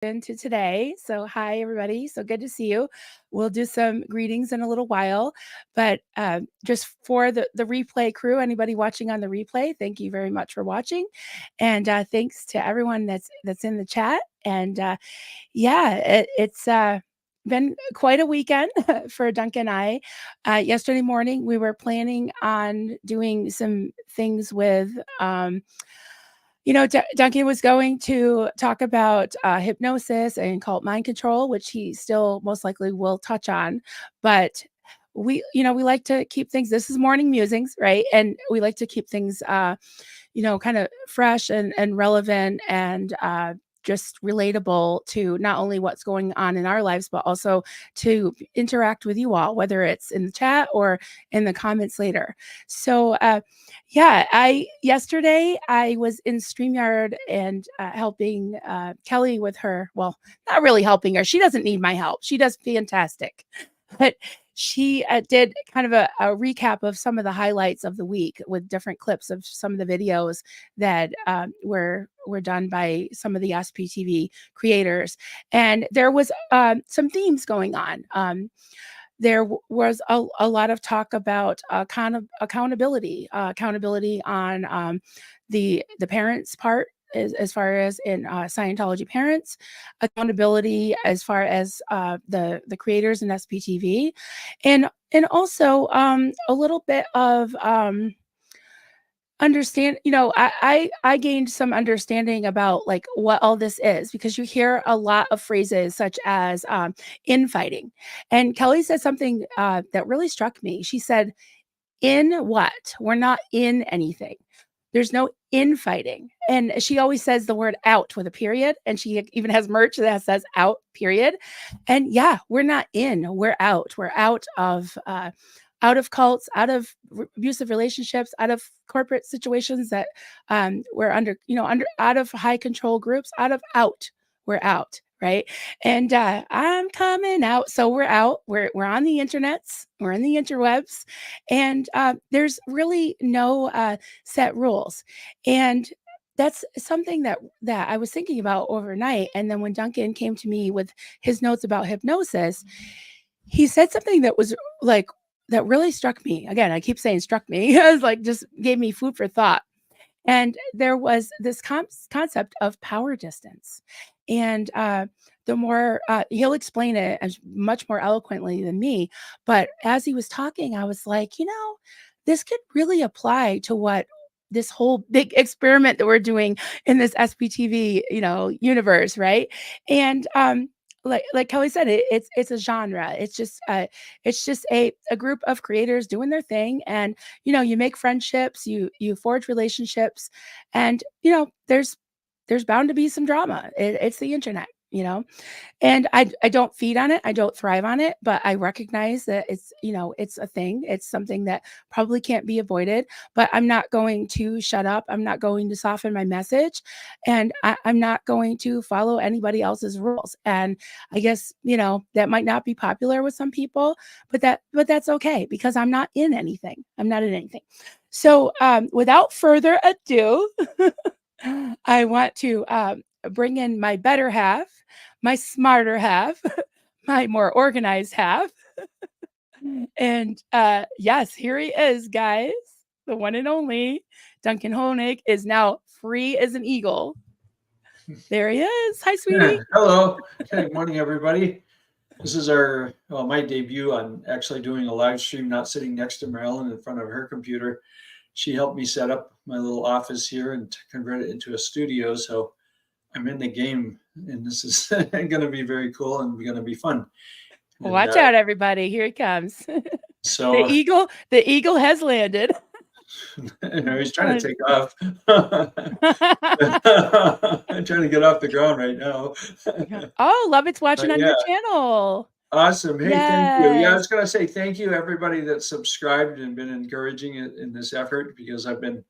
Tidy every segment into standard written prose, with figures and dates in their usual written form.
into today. So, hi, everybody. So good to see you. We'll do some greetings in a little while, but just for the replay crew, anybody watching on the replay, thank you very much for watching, and thanks to everyone that's in the chat. And yeah, it's been quite a weekend for Duncan and I. Yesterday morning, we were planning on doing some things with. Duncan was going to talk about hypnosis and cult mind control, which he still most likely will touch on. But we like to keep things. This is morning musings, right? And we like to keep things, kind of fresh and relevant and just relatable to not only what's going on in our lives, but also to interact with you all, whether it's in the chat or in the comments later. So, yeah, yesterday I was in StreamYard and helping Kelly with her. Well, not really helping her. She doesn't need my help. She does fantastic. But she did kind of a recap of some of the highlights of the week with different clips of some of the videos that were done by some of the SPTV creators. And there was some themes going on. There was a lot of talk about accountability on the parents' part, as far as in Scientology parents, accountability as far as the creators in SPTV, and also a little bit of understand. I gained some understanding about like what all this is, because you hear a lot of phrases such as infighting, and Kelly said something that really struck me. She said, in what? We're not in anything. There's no infighting. And she always says the word out with a period. And she even has merch that says out, period. And yeah, we're not in, we're out. We're out of cults, out of abusive relationships, out of corporate situations that we're out of high control groups, we're out. Right. And I'm coming out. So we're out. We're on the internets. We're in the interwebs. And there's really no set rules. And that's something that I was thinking about overnight. And then when Duncan came to me with his notes about hypnosis, he said something that was like, that really struck me. Again, I keep saying struck me. It was like, just gave me food for thought. And there was this concept of power distance. And the more he'll explain it as much more eloquently than me. But as he was talking, I was like, this could really apply to what this whole big experiment that we're doing in this SPTV, universe, right? And like Kelly said, it's a genre. It's just a group of creators doing their thing, and you make friendships, you forge relationships, and there's bound to be some drama. It's the internet. And I don't feed on it. I don't thrive on it, but I recognize that it's a thing. It's something that probably can't be avoided, but I'm not going to shut up. I'm not going to soften my message, and I'm not going to follow anybody else's rules. And I guess, that might not be popular with some people, but that's okay, because I'm not in anything. I'm not in anything. So without further ado, I want to bring in my better half, my smarter half, my more organized half. And yes, here he is, guys. The one and only Duncan Honig is now free as an eagle. There he is. Hi, sweetie. Hello. Good morning, everybody. This is my debut on actually doing a live stream, not sitting next to Marilyn in front of her computer. She helped me set up my little office here and to convert it into a studio. So I'm in the game, and this is going to be very cool and going to be fun. And, watch out, everybody. Here he comes. So the eagle has landed. he's trying to take off. I'm trying to get off the ground right now. Oh, love it's watching on your channel. Awesome. Hey, thank you. Yeah, I was going to say thank you, everybody that subscribed and been encouraging it in this effort, because I've been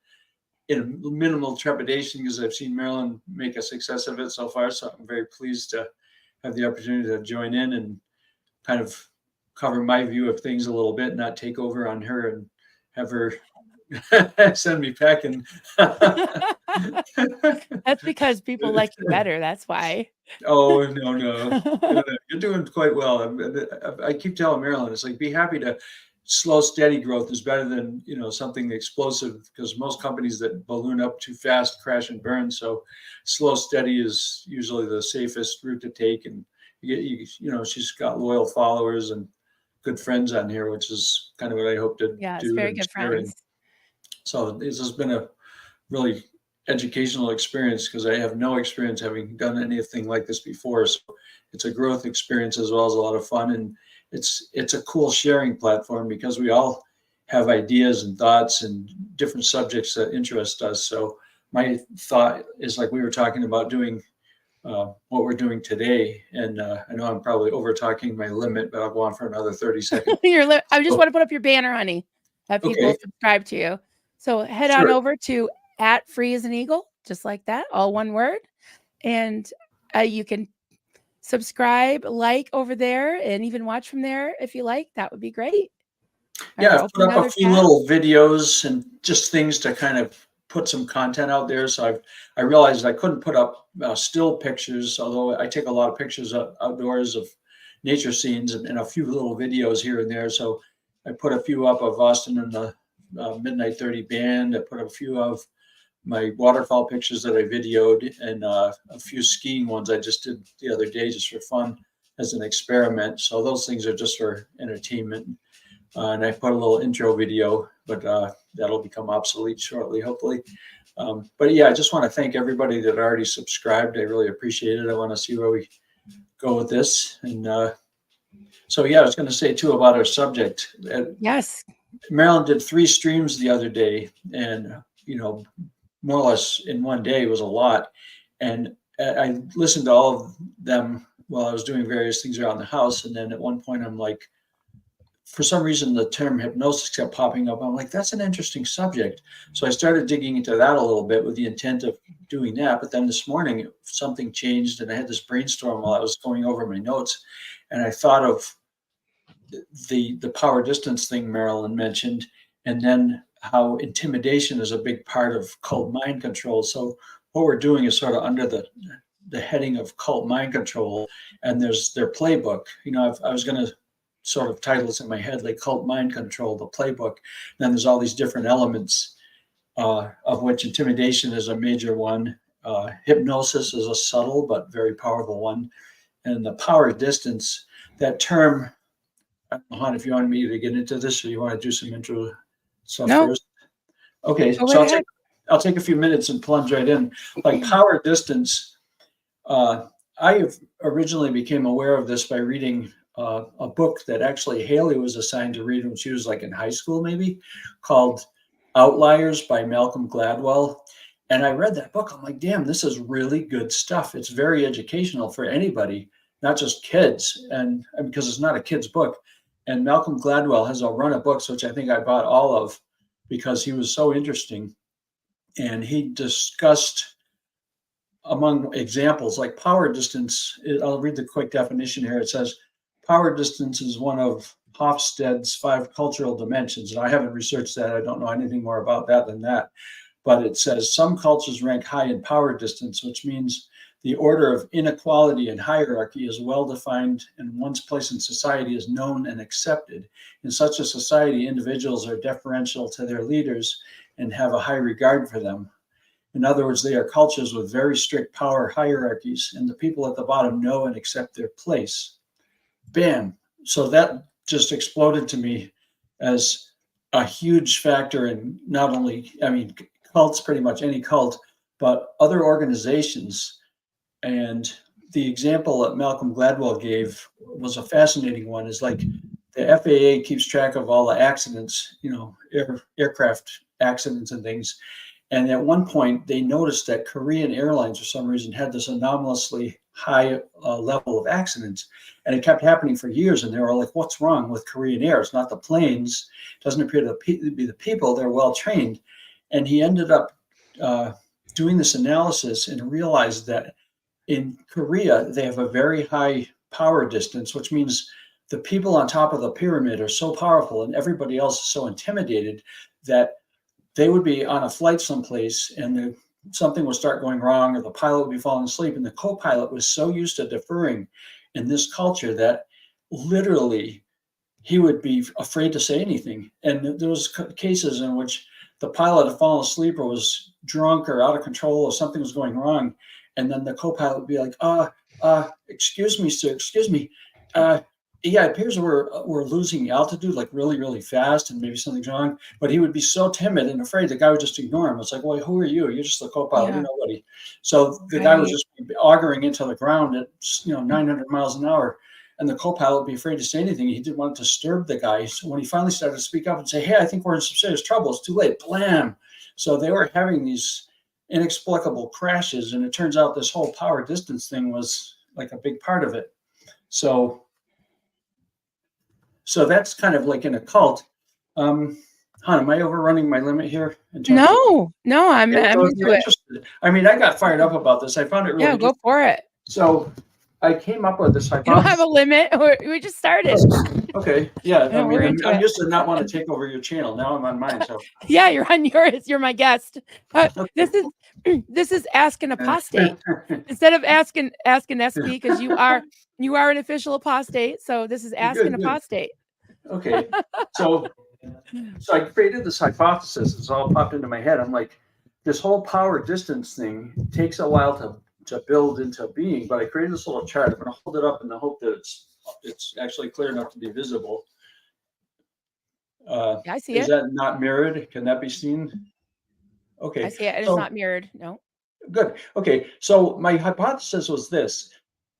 in minimal trepidation because I've seen Marilyn make a success of it so far. So I'm very pleased to have the opportunity to join in and kind of cover my view of things a little bit, not take over on her and have her send me packing. That's because people like you better. That's why. Oh, no, no. No, no, you're doing quite well. I keep telling Marilyn, it's like, be happy to slow, steady growth is better than, something explosive, because most companies that balloon up too fast crash and burn. So slow, steady is usually the safest route to take. And she's got loyal followers and good friends on here, which is kind of what I hope to Yes, do very and good share. And friends. so this has been a really educational experience, because I have no experience having done anything like this before. So it's a growth experience as well as a lot of fun. And it's a cool sharing platform, because we all have ideas and thoughts and different subjects that interest us. So my thought is, like we were talking about doing what we're doing today. And I know I'm probably over talking my limit, but I'll go on for another 30 seconds. I just So, want to put up your banner, honey. Have people okay, subscribe to you. So head on sure. over to @freeasaneagle, just like that, all one word. And you can subscribe, like over there, and even watch from there if you like. That would be great. Yeah, Or I've open put up a another few tab. little videos and just things to kind of put some content out there. So I realized I couldn't put up still pictures, although I take a lot of pictures outdoors of nature scenes, and a few little videos here and there. So I put a few up of Austin and the Midnight 30 band. I put up a few of my waterfall pictures that I videoed, and a few skiing ones I just did the other day just for fun as an experiment. So those things are just for entertainment. And I put a little intro video, but that'll become obsolete shortly, hopefully. But yeah, I just want to thank everybody that already subscribed. I really appreciate it. I want to see where we go with this. And so, yeah, I was going to say too about our subject. Yes. Marilyn did 3 streams the other day, and more or less in one day was a lot. And I listened to all of them while I was doing various things around the house. And then at one point, I'm like, for some reason, the term hypnosis kept popping up. I'm like, that's an interesting subject. So I started digging into that a little bit with the intent of doing that. But then this morning, something changed, and I had this brainstorm while I was going over my notes. And I thought of the power distance thing Marilyn mentioned, and then how intimidation is a big part of cult mind control. So what we're doing is sort of under the heading of cult mind control, and there's their playbook. I was going to sort of titles in my head like cult mind control, the playbook. And then there's all these different elements, of which intimidation is a major one. Hypnosis is a subtle but very powerful one. And the power distance, that term, I don't know, Han, if you want me to get into this, or you want to do some intro stuff first. Okay, Go so right ahead. I'll take a few minutes and plunge right in. Like power distance, I originally became aware of this by reading a book that actually Haley was assigned to read when she was like in high school, maybe, called Outliers by Malcolm Gladwell. And I read that book. I'm like, damn, this is really good stuff. It's very educational for anybody, not just kids. And because it's not a kid's book. And Malcolm Gladwell has a run of books, which I think I bought all of because he was so interesting. And he discussed, among examples, like power distance. I'll read the quick definition here. It says, power distance is one of Hofstede's 5 cultural dimensions. And I haven't researched that. I don't know anything more about that than that. But it says some cultures rank high in power distance, which means the order of inequality and hierarchy is well defined, and one's place in society is known and accepted. In such a society, individuals are deferential to their leaders and have a high regard for them. In other words, they are cultures with very strict power hierarchies, and the people at the bottom know and accept their place. Bam. So that just exploded to me as a huge factor in not only, cults, pretty much any cult, but other organizations. And the example that Malcolm Gladwell gave was a fascinating one. Is like the FAA keeps track of all the accidents, aircraft accidents and things. And at one point, they noticed that Korean Airlines, for some reason, had this anomalously high level of accidents. And it kept happening for years. And they were like, what's wrong with Korean Air? It's not the planes. It doesn't appear to be the people. They're well trained. And he ended up doing this analysis and realized that in Korea, they have a very high power distance, which means the people on top of the pyramid are so powerful and everybody else is so intimidated that they would be on a flight someplace and something would start going wrong, or the pilot would be falling asleep, and the co-pilot was so used to deferring in this culture that literally he would be afraid to say anything. And there was cases in which the pilot had fallen asleep or was drunk or out of control or something was going wrong, and then the co-pilot would be like, excuse me, sir, excuse me, yeah, it appears we're losing altitude like really, really fast, and maybe something's wrong. But he would be so timid and afraid the guy would just ignore him. It's like, well, who are you? You're just the co-pilot. Yeah. You're nobody. So the guy was just auguring into the ground at 900 miles an hour, and the co-pilot would be afraid to say anything. He didn't want to disturb the guy. So when he finally started to speak up and say, "Hey, I think we're in some serious trouble," it's too late. Blam. So they were having these inexplicable crashes, and it turns out this whole power distance thing was like a big part of it. So that's kind of like in a cult. Hon, am I overrunning my limit here? No, I'm so into it. I mean, I got fired up about this. I found it really go for it. So I came up with this hypothesis. You don't have a limit. We just started. Okay. Yeah. No, I'm used to not want to take over your channel. Now I'm on mine. So yeah, you're on yours. You're my guest. This is Ask an Apostate instead of asking SB, because you are an official apostate. So this is Ask an Apostate. Okay. So I created this hypothesis. It's all popped into my head. I'm like, this whole power distance thing takes a while to build into being, but I created this little chart. I'm going to hold it up in the hope that it's actually clear enough to be visible. Yeah, I see it. Is that not mirrored? Can that be seen? Okay. I see it. It's not mirrored. No. Good. Okay. So my hypothesis was this,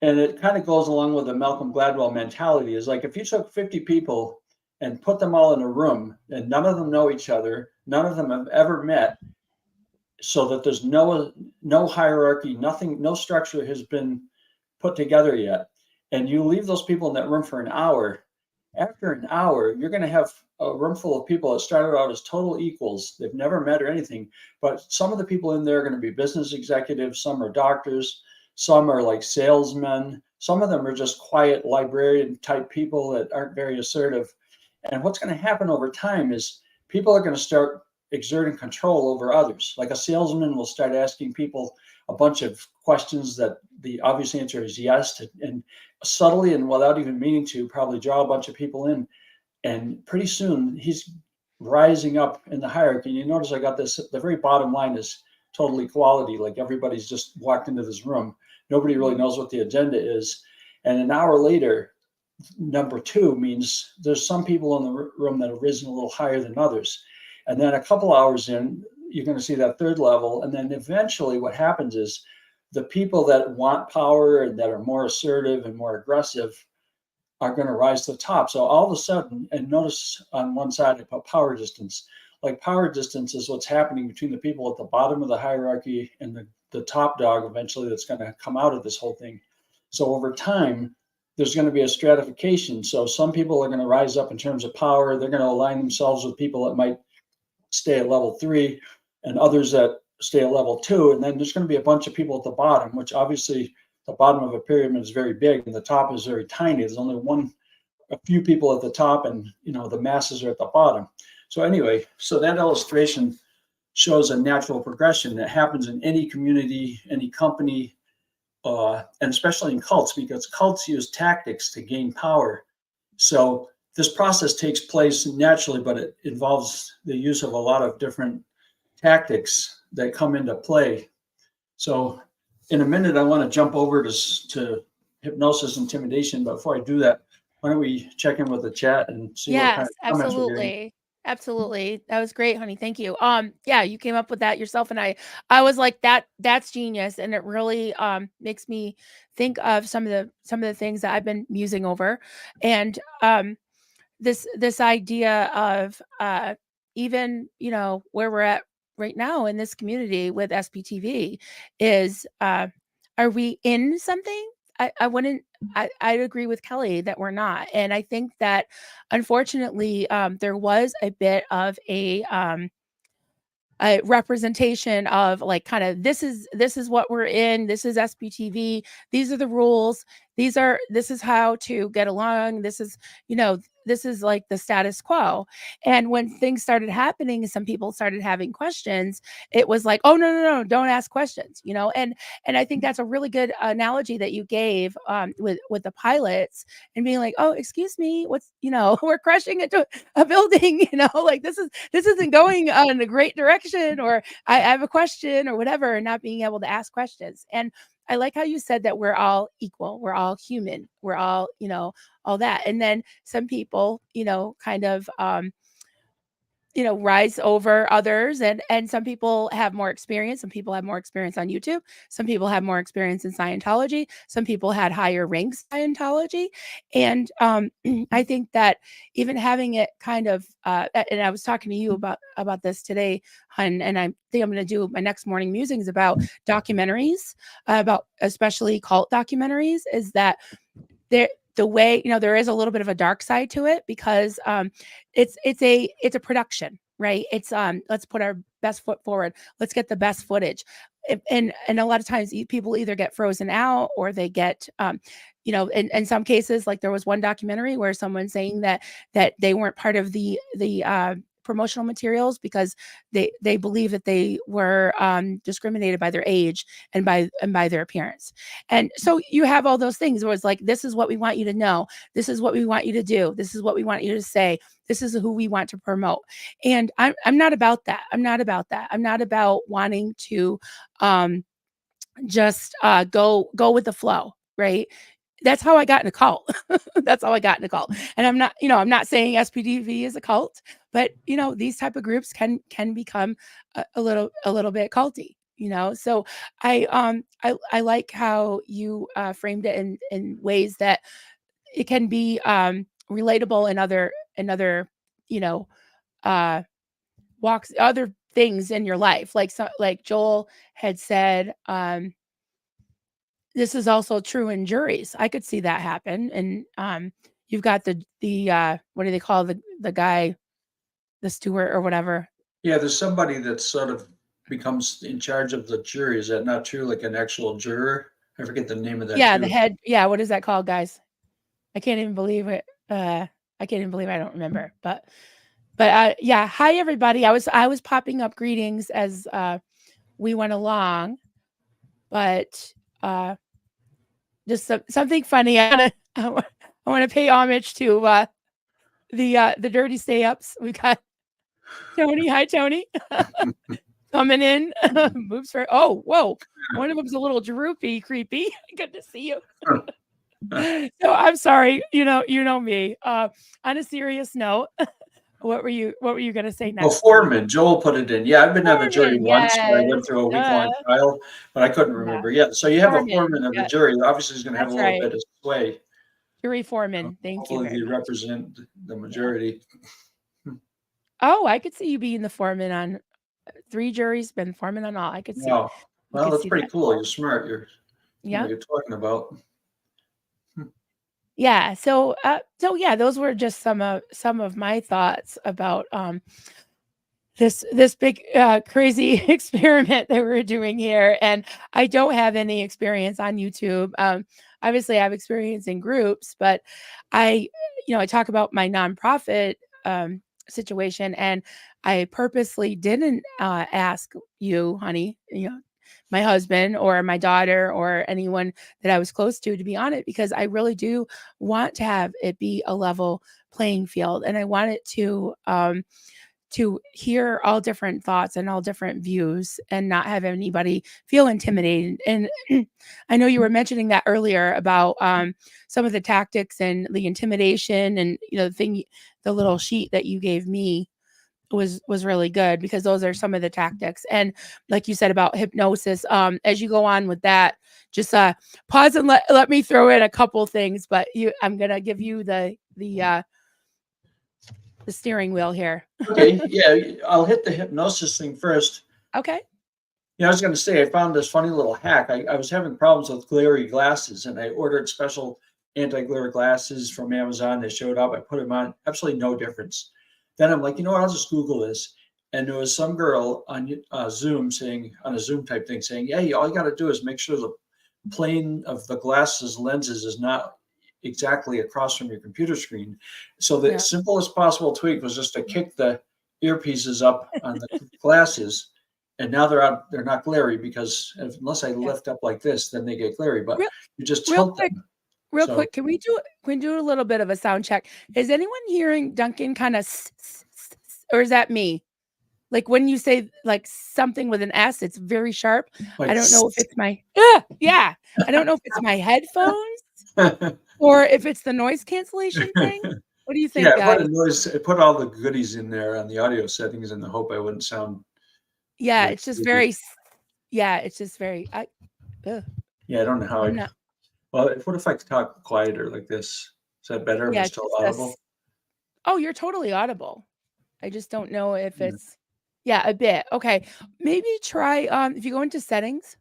and it kind of goes along with the Malcolm Gladwell mentality, is like if you took 50 people and put them all in a room and none of them know each other, none of them have ever met, so that there's no hierarchy, nothing, no structure has been put together yet, and you leave those people in that room for an hour, after an hour, you're going to have a room full of people that started out as total equals. They've never met or anything, but some of the people in there are going to be business executives, some are doctors, some are like salesmen, some of them are just quiet librarian type people that aren't very assertive. And what's going to happen over time is people are going to start exerting control over others. Like a salesman will start asking people a bunch of questions that the obvious answer is yes, and subtly and without even meaning to probably draw a bunch of people in. And pretty soon he's rising up in the hierarchy. You notice I got this, the very bottom line is total equality. Like everybody's just walked into this room. Nobody really knows what the agenda is. And an hour later, number two means there's some people in the room that have risen a little higher than others. And then a couple hours in, you're going to see that third level. And then eventually what happens is the people that want power and that are more assertive and more aggressive are going to rise to the top. So all of a sudden, and notice on one side about power distance, like power distance is what's happening between the people at the bottom of the hierarchy and the top dog eventually that's going to come out of this whole thing. So over time, there's going to be a stratification. So some people are going to rise up in terms of power. They're going to align themselves with people that might stay at level 3 and others that stay at level 2. And then there's going to be a bunch of people at the bottom, which obviously the bottom of a pyramid is very big and the top is very tiny. There's only a few people at the top, and the masses are at the bottom. So anyway, so that illustration shows a natural progression that happens in any community, any company, and especially in cults, because cults use tactics to gain power. So this process takes place naturally, but it involves the use of a lot of different tactics that come into play. So in a minute, I want to jump over to hypnosis intimidation. But before I do that, why don't we check in with the chat and see what kind of comments we're getting? Absolutely. That was great, honey. Thank you. Yeah, you came up with that yourself. And I was like, that's genius. And it really makes me think of some of the things that I've been musing over. And this idea of even, where we're at right now in this community with SPTV is, are we in something? I'd agree with Kelly that we're not. And I think that unfortunately, there was a bit of a representation of like, kind of, this is what we're in. This is SPTV. These are the rules. This is how to get along. This this is like the status quo. And when things started happening and some people started having questions, it was like, oh no, no, no, don't ask questions, you know. And I think that's a really good analogy that you gave with the pilots and being like, oh, excuse me, what's, you know, we're crashing into a building, you know, like this isn't going in a great direction, or I have a question or whatever, and not being able to ask questions. And I like how you said that we're all equal, we're all human, we're all, you know, all that. And then some people, you know, kind of you know, rise over others, and some people have more experience. Some people have more experience on YouTube. Some people have more experience in Scientology. Some people had higher ranks Scientology. And I think that even having it kind of and I was talking to you about this today, hun, and I think I'm going to do my next morning musings about documentaries, about especially cult documentaries, is that there, the way, you know, there is a little bit of a dark side to it, because it's a production, right? It's let's put our best foot forward, let's get the best footage. And a lot of times people either get frozen out, or they get you know, in some cases, like there was one documentary where someone's saying that they weren't part of the promotional materials because they believe that they were discriminated by their age and by their appearance. And so you have all those things where it's like, this is what we want you to know, this is what we want you to do, this is what we want you to say, this is who we want to promote. And I'm not about that. I'm not about that. I'm not about wanting to just go with the flow, right? That's how I got in a cult. That's how I got in a cult. And I'm not, you know, I'm not saying SPDV is a cult, but you know, these type of groups can become a little bit culty, you know. So I like how you framed it in ways that it can be relatable in other, you know, uh walks, other things in your life. Like, so like Joel had said, this is also true in juries. I could see that happen. And you've got the what do they call the guy, the steward or whatever. Yeah, there's somebody that sort of becomes in charge of the jury. Is that not true? Like an actual juror? I forget the name of that Yeah, the too. head. Yeah, what is that called, guys? I can't even believe it. I can't even believe I don't remember. But yeah, hi everybody. I was popping up greetings as we went along, but just something funny. I want to pay homage to the dirty stay ups. We got Tony. Hi, Tony. Coming in. Moves for, oh, whoa. One of them's a little droopy, creepy. Good to see you. So I'm sorry. You know me. On a serious note, what were you gonna say Well, next? foreman, Joel put it in. Yeah, I've been on the jury Foreman, once when I went yes. through a week-long trial, but I couldn't Yeah. remember. Yeah, so you have a Foreman. foreman of the Yeah, jury. Obviously, he's going to have a that's little right. bit of sway. Jury foreman. Thank you Hopefully, very they much. represent the Yeah. majority. Oh, I could see you being the foreman on 3 juries, been foreman on all. Wow. I Well, could that's see pretty that. cool. You're smart. You know Yeah. what you're talking about. Yeah. So yeah, those were just some of my thoughts about this big crazy experiment that we're doing here. And I don't have any experience on YouTube. Obviously I have experience in groups, but I, you know, I talk about my nonprofit situation, and I purposely didn't ask you, honey, you know, my husband or my daughter or anyone that I was close to be on it, because I really do want to have it be a level playing field, and I want it to hear all different thoughts and all different views, and not have anybody feel intimidated. And I know you were mentioning that earlier about some of the tactics and the intimidation, and you know, the little sheet that you gave me was really good, because those are some of the tactics. And like you said about hypnosis, as you go on with that, just pause and let me throw in a couple things. But I'm gonna give you the steering wheel here. Okay, yeah, I'll hit the hypnosis thing first. Okay. Yeah, I was going to say, I found this funny little hack. I was having problems with glary glasses, and I ordered special anti-glare glasses from Amazon. They showed up. I put them on. Absolutely no difference. Then I'm like, you know what? I'll just Google this. And there was some girl on Zoom saying, on a Zoom type thing, saying, "Hey, all you got to do is make sure the plane of the glasses lenses is not exactly across from your computer screen. So the Yeah. simplest possible tweak was just to kick the earpieces up on the glasses, and now they're not glary because unless I Yeah. lift up like this, then they get glary. But Real, you just real tilt quick, them. real So quick. Can we do a little bit of a sound check? Is anyone hearing Duncan kind of, or is that me? Like when you say like something with an S, it's very sharp. I like, don't know if it's my, yeah. I don't know if it's my headphones or if it's the noise cancellation thing. What do you yeah, think, I put guys? a noise. I put all the goodies in there on the audio settings in the hope I wouldn't sound Yeah, very it's just creepy. very, yeah, it's just very, ugh, Yeah, I don't know how I'm I. not, Well, what if I talk quieter like this? Is that better? Am I yeah, it's still just audible? oh, you're totally audible. I just don't know if Yeah. it's, yeah, a bit. Okay. Maybe try, if you go into settings,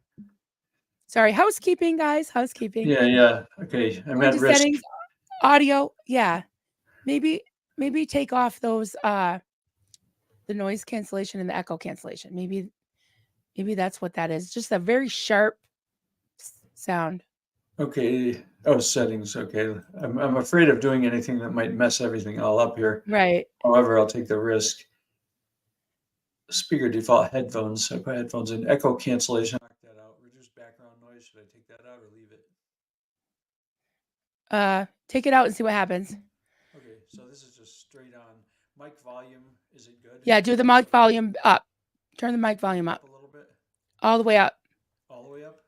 sorry, housekeeping, guys, housekeeping. Yeah, yeah. Okay, I'm Go at into risk. settings, audio. Yeah. Maybe, maybe take off those, the noise cancellation and the echo cancellation. Maybe that's what that is. Just a very sharp sound. Okay. Oh, settings. Okay. I'm afraid of doing anything that might mess everything all up here. Right. However, I'll take the risk. Speaker default headphones. I put headphones in. Echo cancellation. Knock that out. Reduce background noise. Should I take that out or leave it? Take it out and see what happens. Okay. So this is just straight on. Mic volume. Is it good? Yeah, do the mic volume up. Turn the mic volume up A little bit. all the way up All the way up.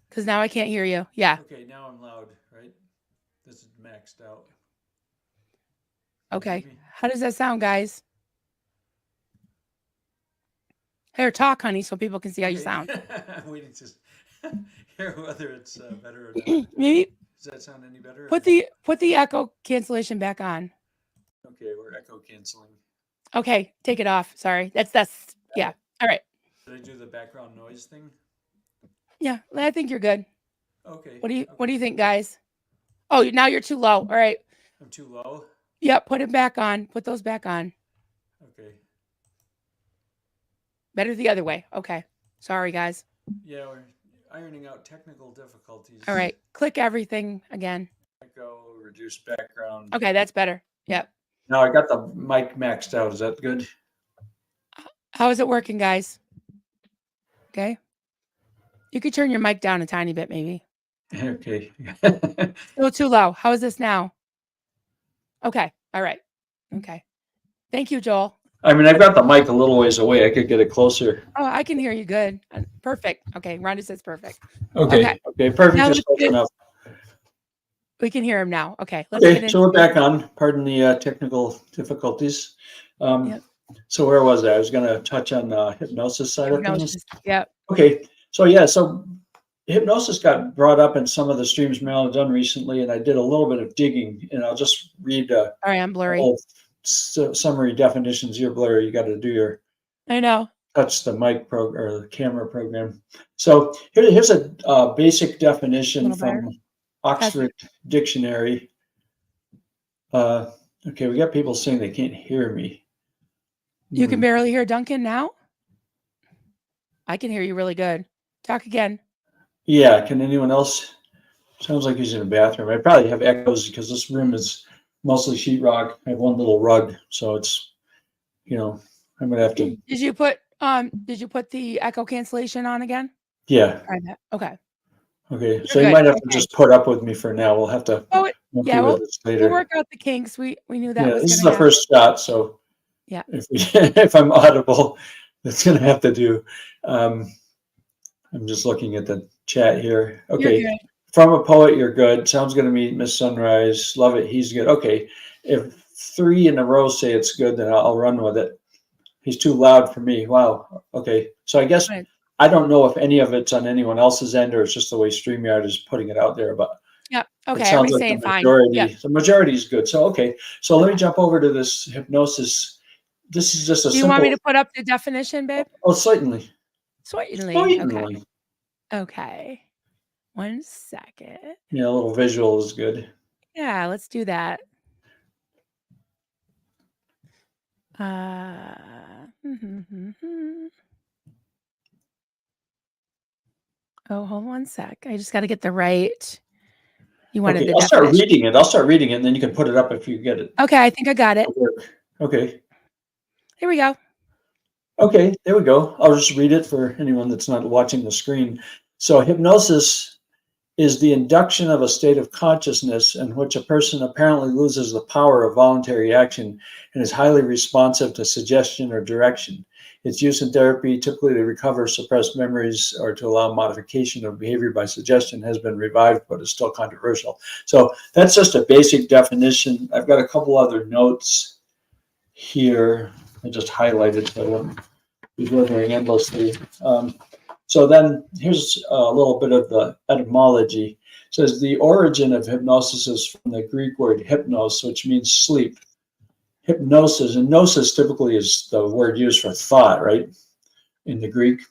because now I can't hear you. Yeah. Okay. Now I'm loud, right? This is maxed out. Okay. Maybe. How does that sound, guys? Here, talk, honey, so people can see how you sound. I'm waiting to hear whether it's better or not. Maybe Does that sound any better? put the echo cancellation back on. Okay, we're echo canceling. Okay, take it off. Sorry. That's yeah. All right. Did I do the background noise thing? Yeah, I think you're good. Okay. What do you think, guys? Oh, now you're too low. All right. I'm too low. Yep, put it back on. Put those back on. Okay. Better the other way. Okay. Sorry, guys. Yeah, we're ironing out technical difficulties. All right. Click everything again. Echo, reduce background. Okay, that's better. Yep. Now I got the mic maxed out. Is that good? How is it working, guys? Okay. You could turn your mic down a tiny bit, maybe. Okay. Still too low. How is this now? Okay. All right. Okay. Thank you, Joel. I mean, I've got the mic a little ways away. I could get it closer. Oh, I can hear you good. Perfect. Okay. Rhonda says perfect. Okay. Okay. Perfect. Now Just close enough. we can hear him now. Okay. Let's Okay, get so we're into back on. Pardon the technical difficulties. Yep. So where was I? I was going to touch on the hypnosis side of things. hypnosis. Yep. Okay, so yeah, so hypnosis got brought up in some of the streams Marilyn done recently, and I did a little bit of digging, and I'll just read All right, I'm blurry. summary definitions. You're blurry. You got to do your I know. touch the mic or the camera program. So here's a basic definition Little better. from Oxford Dictionary. Okay, we got people saying they can't hear me. You can barely hear Duncan now? I can hear you really good. Talk again. Yeah, can anyone else? Sounds like he's in a bathroom. I probably have echoes because this room is mostly sheetrock. I have one little rug, so it's, I'm gonna have to. Did you put the echo cancellation on again? Yeah. Try that. Okay. Okay. You're So you good. might have to Okay. just put up with me for now. We'll have to Yeah, with this later. we'll work out the kinks. We knew that was this is gonna the first shot, so yeah. If I'm audible, that's gonna have to do. I'm just looking at the chat here. Okay. You're good. From a poet, you're good. Sounds gonna meet Miss Sunrise. Love it. He's good. Okay. If 3 in a row say it's good, then I'll run with it. He's too loud for me. Wow. Okay. So I guess Right. I don't know if any of it's on anyone else's end or it's just the way StreamYard is putting it out there, but Yeah. Okay. it sounds Everybody's like saying the fine. majority. Yeah. The majority is good. So okay. So let me jump over to this hypnosis. This is just a Do you want me to put up the definition, babe? Oh, certainly. Certainly. Okay. Certainly. Okay. 1 second. Yeah, a little visual is good. Yeah, let's do that. Oh, hold 1 sec. I just got to get the right You wanted Okay, the I'll start definition. reading it. I'll start reading it, and then you can put it up if you get it. Okay, I think I got it. Okay. Here we go. Okay, there we go. I'll just read it for anyone that's not watching the screen. So hypnosis is the induction of a state of consciousness in which a person apparently loses the power of voluntary action and is highly responsive to suggestion or direction. Its use in therapy, typically to recover suppressed memories or to allow modification of behavior by suggestion, has been revived, but is still controversial. So that's just a basic definition. I've got a couple other notes here. I just highlighted so I wouldn't be glittering endlessly. So then here's a little bit of the etymology. It says the origin of hypnosis is from the Greek word hypnos, which means sleep. Hypnosis, and gnosis typically is the word used for thought, right, in the Greek.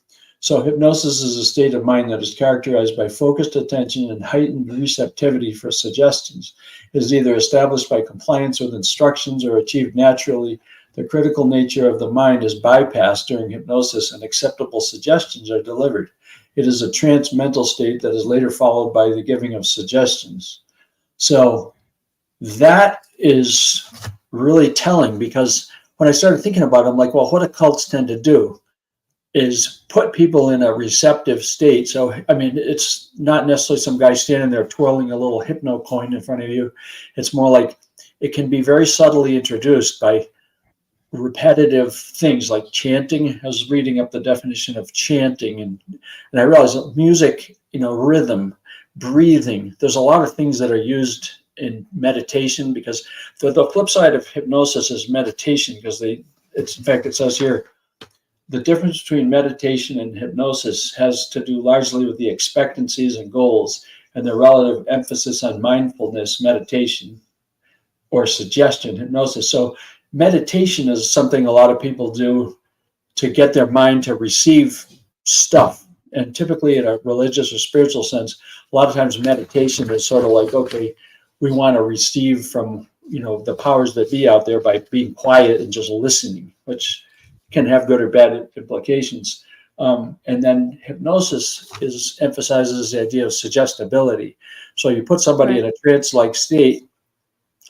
So hypnosis is a state of mind that is characterized by focused attention and heightened receptivity for suggestions. It is either established by compliance with instructions or achieved naturally. The critical nature of the mind is bypassed during hypnosis and acceptable suggestions are delivered. It is a trance mental state that is later followed by the giving of suggestions. So that is really telling, because when I started thinking about it, I'm like, well, what do cults tend to do is put people in a receptive state. So, I mean, it's not necessarily some guy standing there twirling a little hypno coin in front of you. It's more like it can be very subtly introduced by repetitive things like chanting. I was reading up the definition of chanting, and I realized that music, rhythm, breathing, there's a lot of things that are used in meditation, because the flip side of hypnosis is meditation, because in fact, it says here, the difference between meditation and hypnosis has to do largely with the expectancies and goals and the relative emphasis on mindfulness, meditation, or suggestion, hypnosis. So meditation is something a lot of people do to get their mind to receive stuff. And typically in a religious or spiritual sense, a lot of times meditation is sort of like, okay, we want to receive from, the powers that be out there by being quiet and just listening, which can have good or bad implications. And then hypnosis emphasizes the idea of suggestibility. So you put somebody in a trance-like state,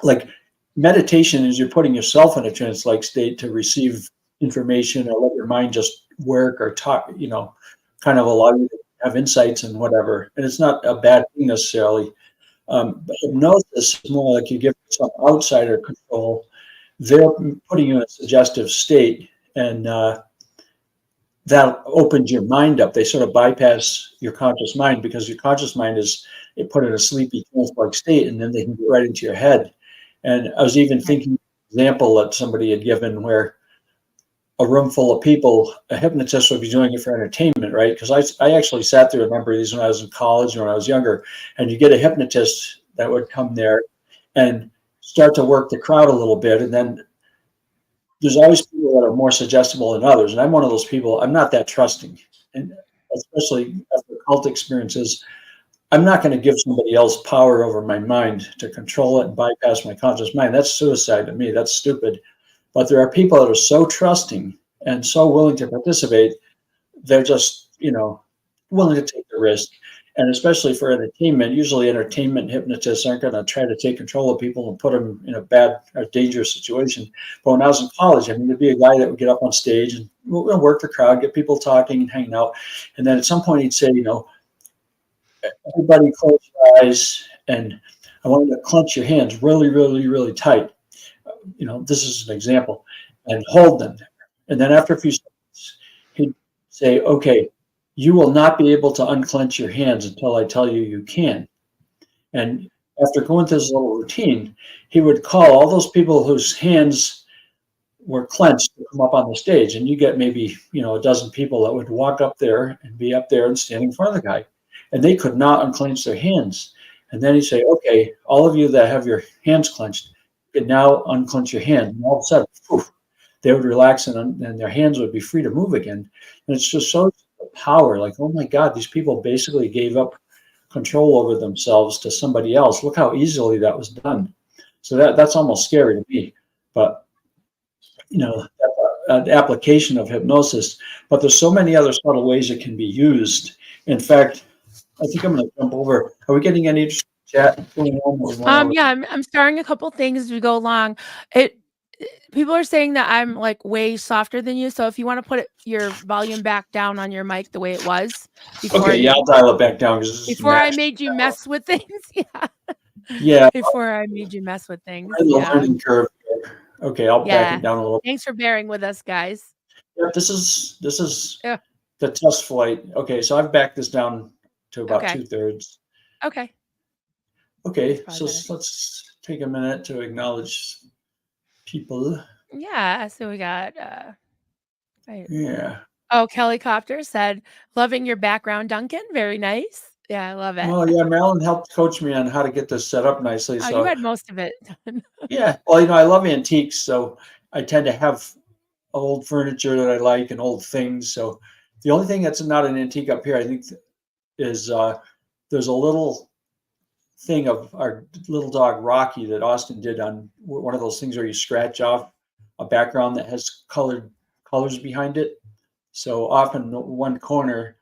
like meditation is you're putting yourself in a trance-like state to receive information or let your mind just work or talk, kind of allow you to have insights and whatever. And it's not a bad thing necessarily. But hypnosis is more like you give some outsider control. They're putting you in a suggestive state, and that opens your mind up. They sort of bypass your conscious mind, because your conscious mind is put in a sleepy trance-like state, and then they can get right into your head. And I was even thinking of an example that somebody had given where a room full of people, a hypnotist would be doing it for entertainment, right? Because I actually sat through a number of these when I was in college and when I was younger, and you get a hypnotist that would come there and start to work the crowd a little bit. And then there's always people that are more suggestible than others. And I'm one of those people. I'm not that trusting. And especially after cult experiences, I'm not going to give somebody else power over my mind to control it and bypass my conscious mind. That's suicide to me. That's stupid. But there are people that are so trusting and so willing to participate. They're just, willing to take the risk. And especially for entertainment, usually entertainment hypnotists aren't going to try to take control of people and put them in a bad or dangerous situation. But when I was in college, there'd be a guy that would get up on stage and work the crowd, get people talking and hanging out. And then at some point he'd say, everybody close your eyes, and I want you to clench your hands really, really, really tight. This is an example, and hold them there. And then after a few seconds, he'd say, okay, you will not be able to unclench your hands until I tell you you can. And after going through this little routine, he would call all those people whose hands were clenched to come up on the stage. And you get maybe, a dozen people that would walk up there and be up there and standing in front of the guy. And they could not unclench their hands. And then he'd say, okay, all of you that have your hands clenched, you can now unclench your hand. And all of a sudden, poof, they would relax and their hands would be free to move again. And it's just so power, like, oh my God, these people basically gave up control over themselves to somebody else. Look how easily that was done. So that's almost scary to me. But, that's an application of hypnosis. But there's so many other subtle ways it can be used. In fact, I think I'm going to jump over. Are we getting any chat going on? Or Yeah, I'm starting a couple things as we go along. People are saying that I'm like way softer than you, so if you want to put your volume back down on your mic the way it was before Okay, yeah, I'll dial it back down because this is I max. made you mess with things. Yeah. Yeah, Before I made you mess with things. we're in the Yeah. learning curve here. Okay, I'll back Yeah. it down a little. Thanks for bearing with us, guys. Yeah, this is Yeah. the test flight. Okay, so I've backed this down to about Okay. 2/3. Okay. Okay, Probably so better. let's take a minute to acknowledge people. Yeah. So we got Yeah. oh, Kelly Copter said, loving your background, Duncan. Very nice. Yeah, I love it. Oh yeah, Marilyn helped coach me on how to get this set up nicely. Oh, you So had most of it done. yeah, well, I love antiques, so I tend to have old furniture that I like and old things. So the only thing that's not an antique up here, I think, is there's a little thing of our little dog Rocky that Austin did on one of those things where you scratch off a background that has colors behind it. So often one corner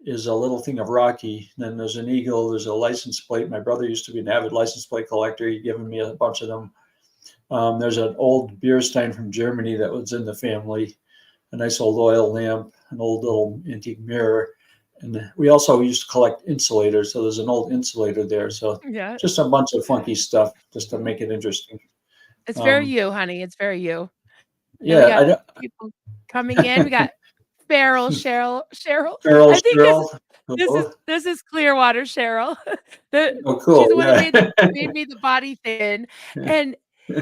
is a little thing of Rocky. Then there's an eagle. There's a license plate. My brother used to be an avid license plate collector. He'd given me a bunch of them. There's an old beer stein from Germany that was in the family, a nice old oil lamp, an old little antique mirror. And we also used to collect insulators. So there's an old insulator there. So Yeah. just a bunch of funky stuff just to make it interesting. It's very Um, you, honey. It's very you. And we yeah, I got don't, people coming in. We got Cheryl. Cheryl, I think Cheryl. Hello. this is Clearwater Cheryl. Oh, She's cool. the one that Yeah. made me the body thin. And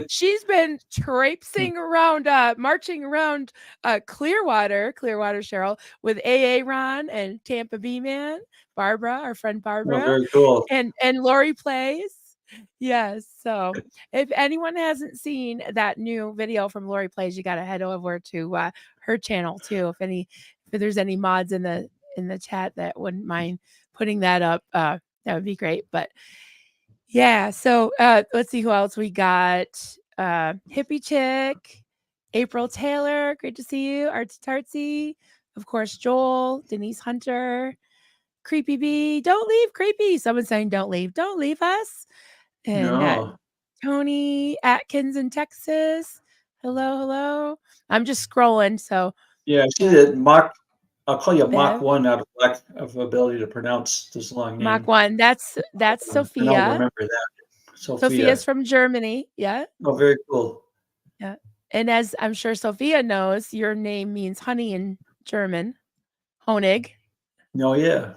she's been traipsing around, marching around Clearwater Cheryl with AA Ron and Tampa B Man, Barbara, our friend Oh, Barbara, very cool. and Lori Plays. Yes. So if anyone hasn't seen that new video from Lori Plays, you got to head over to her channel too. If there's any mods in the chat that wouldn't mind putting that up, that would be great. But yeah, so let's see who else we got. Hippie Chick, April Taylor, great to see you. Artsy Tartsy, of course, Joel, Denise Hunter, Creepy Bee, don't leave, Creepy. Someone's saying don't leave us. And No. Tony Atkins in Texas. Hello. I'm just scrolling, so Yeah, I see that Mach. I'll call you Mach Bev, 1 out of lack of ability to pronounce this long Mach name. 1. That's And I'll Sophia. remember that. Sophia's Sophia. from Germany. Yeah. Oh, very cool. Yeah. And as I'm sure Sophia knows, your name means honey in German. Honig. Oh, yeah.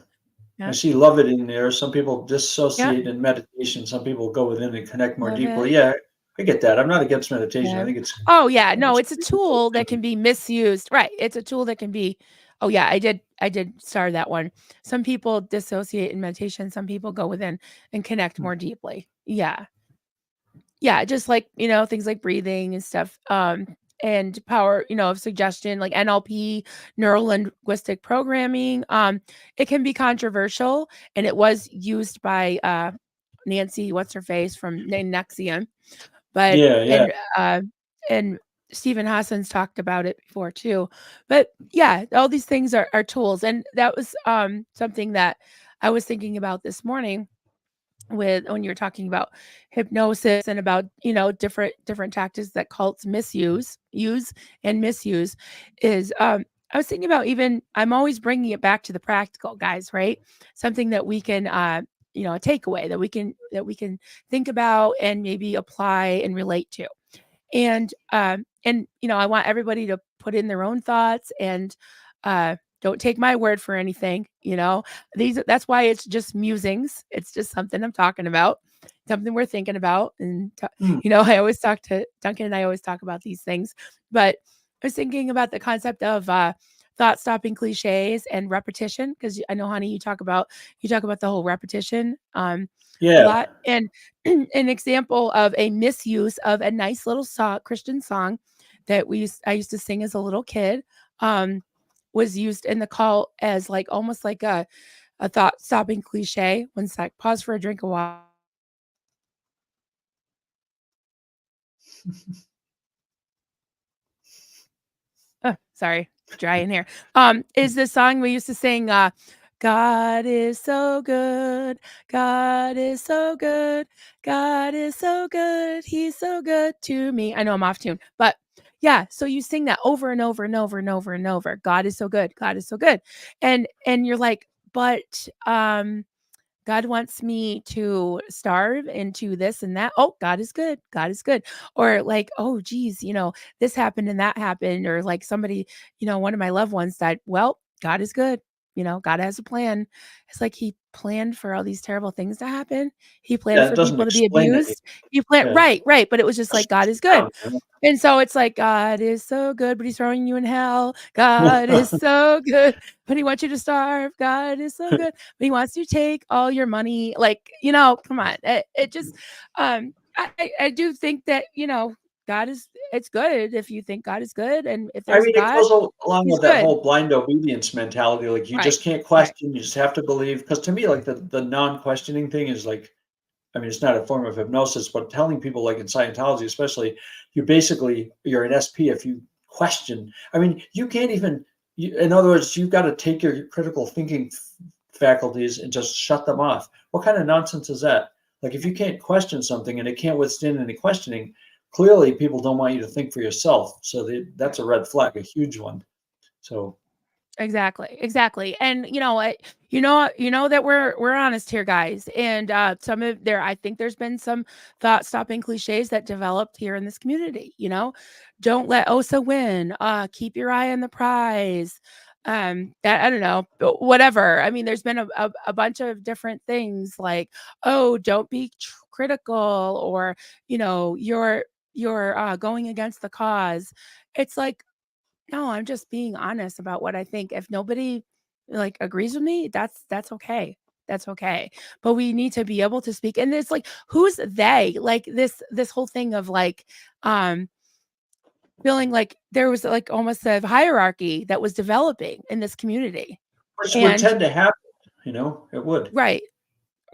I Yeah. see love it in there. Some people Yeah. dissociate in meditation. Some people go within and connect more Love it. deeply. Yeah, I get that. I'm not against meditation. Yeah. I think it's Oh, yeah. No, it's it's a tool that can be misused. Right. It's a tool that can be. Oh, yeah. I did start that one. Some people dissociate in meditation. Some people go within and connect more deeply. Yeah. Yeah. Just like, things like breathing and stuff. And power, of suggestion, like NLP, neuro linguistic programming. It can be controversial, and it was used by Nancy, what's her face from Nexium. But yeah. and Stephen Hassan's talked about it before too. But yeah, all these things are tools. And that was something that I was thinking about this morning when you were talking about hypnosis and about different tactics that cults use and misuse is I was thinking about, even I'm always bringing it back to the practical, guys, right? Something that we can a takeaway that we can think about and maybe apply and relate to. And I want everybody to put in their own thoughts and don't take my word for anything. That's why it's just musings. It's just something I'm talking about, something we're thinking about. And Hmm. I always talk to Duncan, and I always talk about these things. But I was thinking about the concept of thought stopping cliches and repetition, because I know, honey, you talk about the whole repetition a Yeah. lot. And an example of a misuse of a nice little Christian song that I used to sing as a little kid, was used in the call as like almost like a thought stopping cliche. One sec, pause for a drink of water. Sorry, dry in here. Is the song we used to sing, God is so good. God is so good. God is so good. He's so good to me. I know I'm off tune, but yeah, so you sing that over and over and over and over and over. God is so good. God is so good. And you're like, but God wants me to starve into this and that. Oh, God is good. God is good. Or like, oh, geez, this happened and that happened. Or like somebody, one of my loved ones died. Well, God is good. God has a plan. It's like he planned for all these terrible things to happen. He planned Yeah, it for doesn't people to be explain anything. abused. He planned, Yeah. right, right. But it was just like, Just God shoot is good. down, you And so it's like, God is so good, but he's throwing you in hell. God is know? so good, but he wants you to starve. God is so good, but he wants you to take all your money. Like, come on. It just, I do think that, God is, it's good if you think God is good. And if I there's a mean, it God, goes along he's with that good. whole blind obedience mentality, like, you Right. just can't Right. question, you just have to believe. Because to me, like, the non-questioning thing is like, I mean, it's not a form of hypnosis, but telling people, like in Scientology especially, you're an SP if you question. I mean, you can't even in other words, you've gotta take your critical thinking faculties and just shut them off. What kind of nonsense is that? Like, if you can't question something and it can't withstand any questioning, clearly people don't want you to think for yourself. So that's Right. a red flag, a huge one. So Exactly, exactly. And that we're honest here, guys. And some of there I think there's been some thought stopping cliches that developed here in this community, Don't let Osa win. Keep your eye on the prize. I don't know, but whatever. I mean, there's been a bunch of different things like, oh, don't be critical, or you're going against the cause. It's like, no, I'm just being honest about what I think. If nobody, like, agrees with me, that's okay. That's okay. But we need to be able to speak. And it's like, who's they? Like this whole thing of like, um, feeling like there was like almost a hierarchy that was developing in this community. which would And tend to happen, it would. right,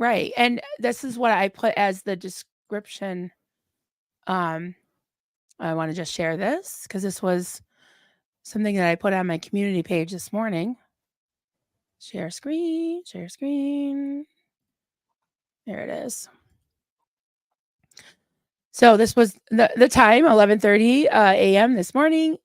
right. And this is what I put as the description. Um, I want to just share this because this was something that I put on my community page this morning. Share screen, share screen. There it is. So this was the time, 11:30 a.m. this morning,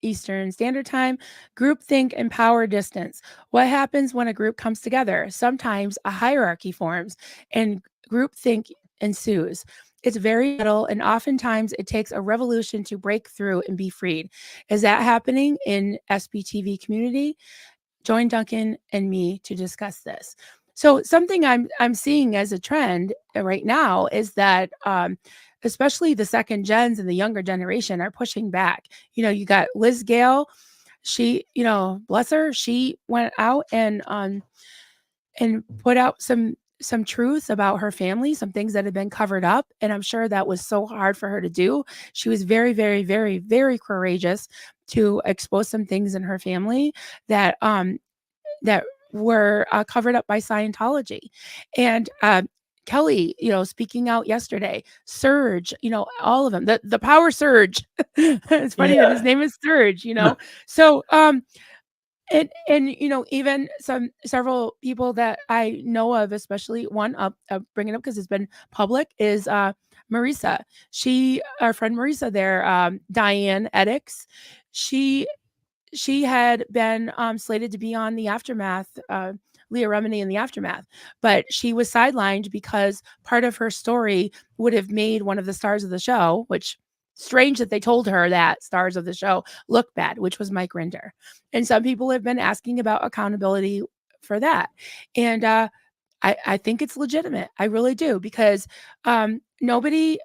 Eastern Standard Time. Groupthink and power distance. What happens when a group comes together? Sometimes a hierarchy forms and groupthink ensues. It's very subtle, and oftentimes it takes a revolution to break through and be freed. Is that happening in SBTV community? Join Duncan and me to discuss this. So something I'm seeing as a trend right now is that especially the second gens and the younger generation are pushing back. You got Liz Gale. She, bless her, she went out and put out some truth about her family, some things that had been covered up, and I'm sure that was so hard for her to do. She was very, very, very, very courageous to expose some things in her family that were covered up by Scientology. And Kelly, speaking out yesterday, Surge, all of them, the power Surge. It's funny that his Yeah. name is Surge. So and even several people that I know of, especially one up bringing up because it's been public, is Marisa. Our friend Marisa there, Diane Eddix. She had been slated to be on the Aftermath, Leah Remini in the Aftermath, but she was sidelined because part of her story would have made one of the stars of the show, which strange that they told her that stars of the show look bad, which was Mike Rinder. And some people have been asking about accountability for that. And I think it's legitimate. I really do, because nobody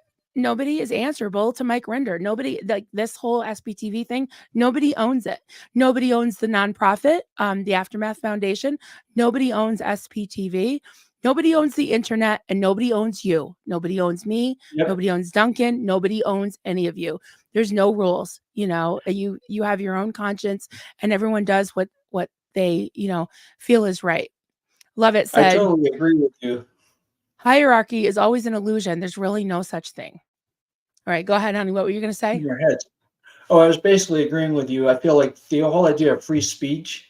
is answerable to Mike Rinder. Nobody, like this whole SBTV thing, nobody owns it. Nobody owns the nonprofit, the Aftermath Foundation. Nobody owns SPTV. Nobody owns the internet, and nobody owns you. Nobody owns me. Yep. Nobody owns Duncan. Nobody owns any of you. There's no rules. You have your own conscience, and everyone does what they feel is right. Lovett I said, totally agree with you. hierarchy is always an illusion. There's really no such thing. All right, go ahead, honey. What were you going to In say? your head. Oh, I was basically agreeing with you. I feel like the whole idea of free speech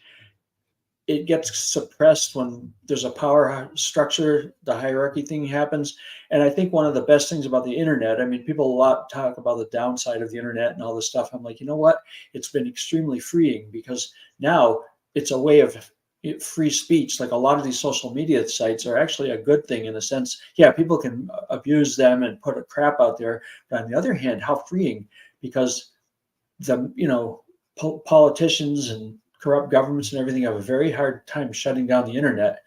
it gets suppressed when there's a power structure, the hierarchy thing happens. And I think one of the best things about the internet, I mean, people a lot talk about the downside of the internet and all this stuff. I'm like, you know what? It's been extremely freeing, because now it's a way of free speech. Like, a lot of these social media sites are actually a good thing in a sense. Yeah, people can abuse them and put a crap out there. But on the other hand, how freeing, because politicians and corrupt governments and everything have a very hard time shutting down the internet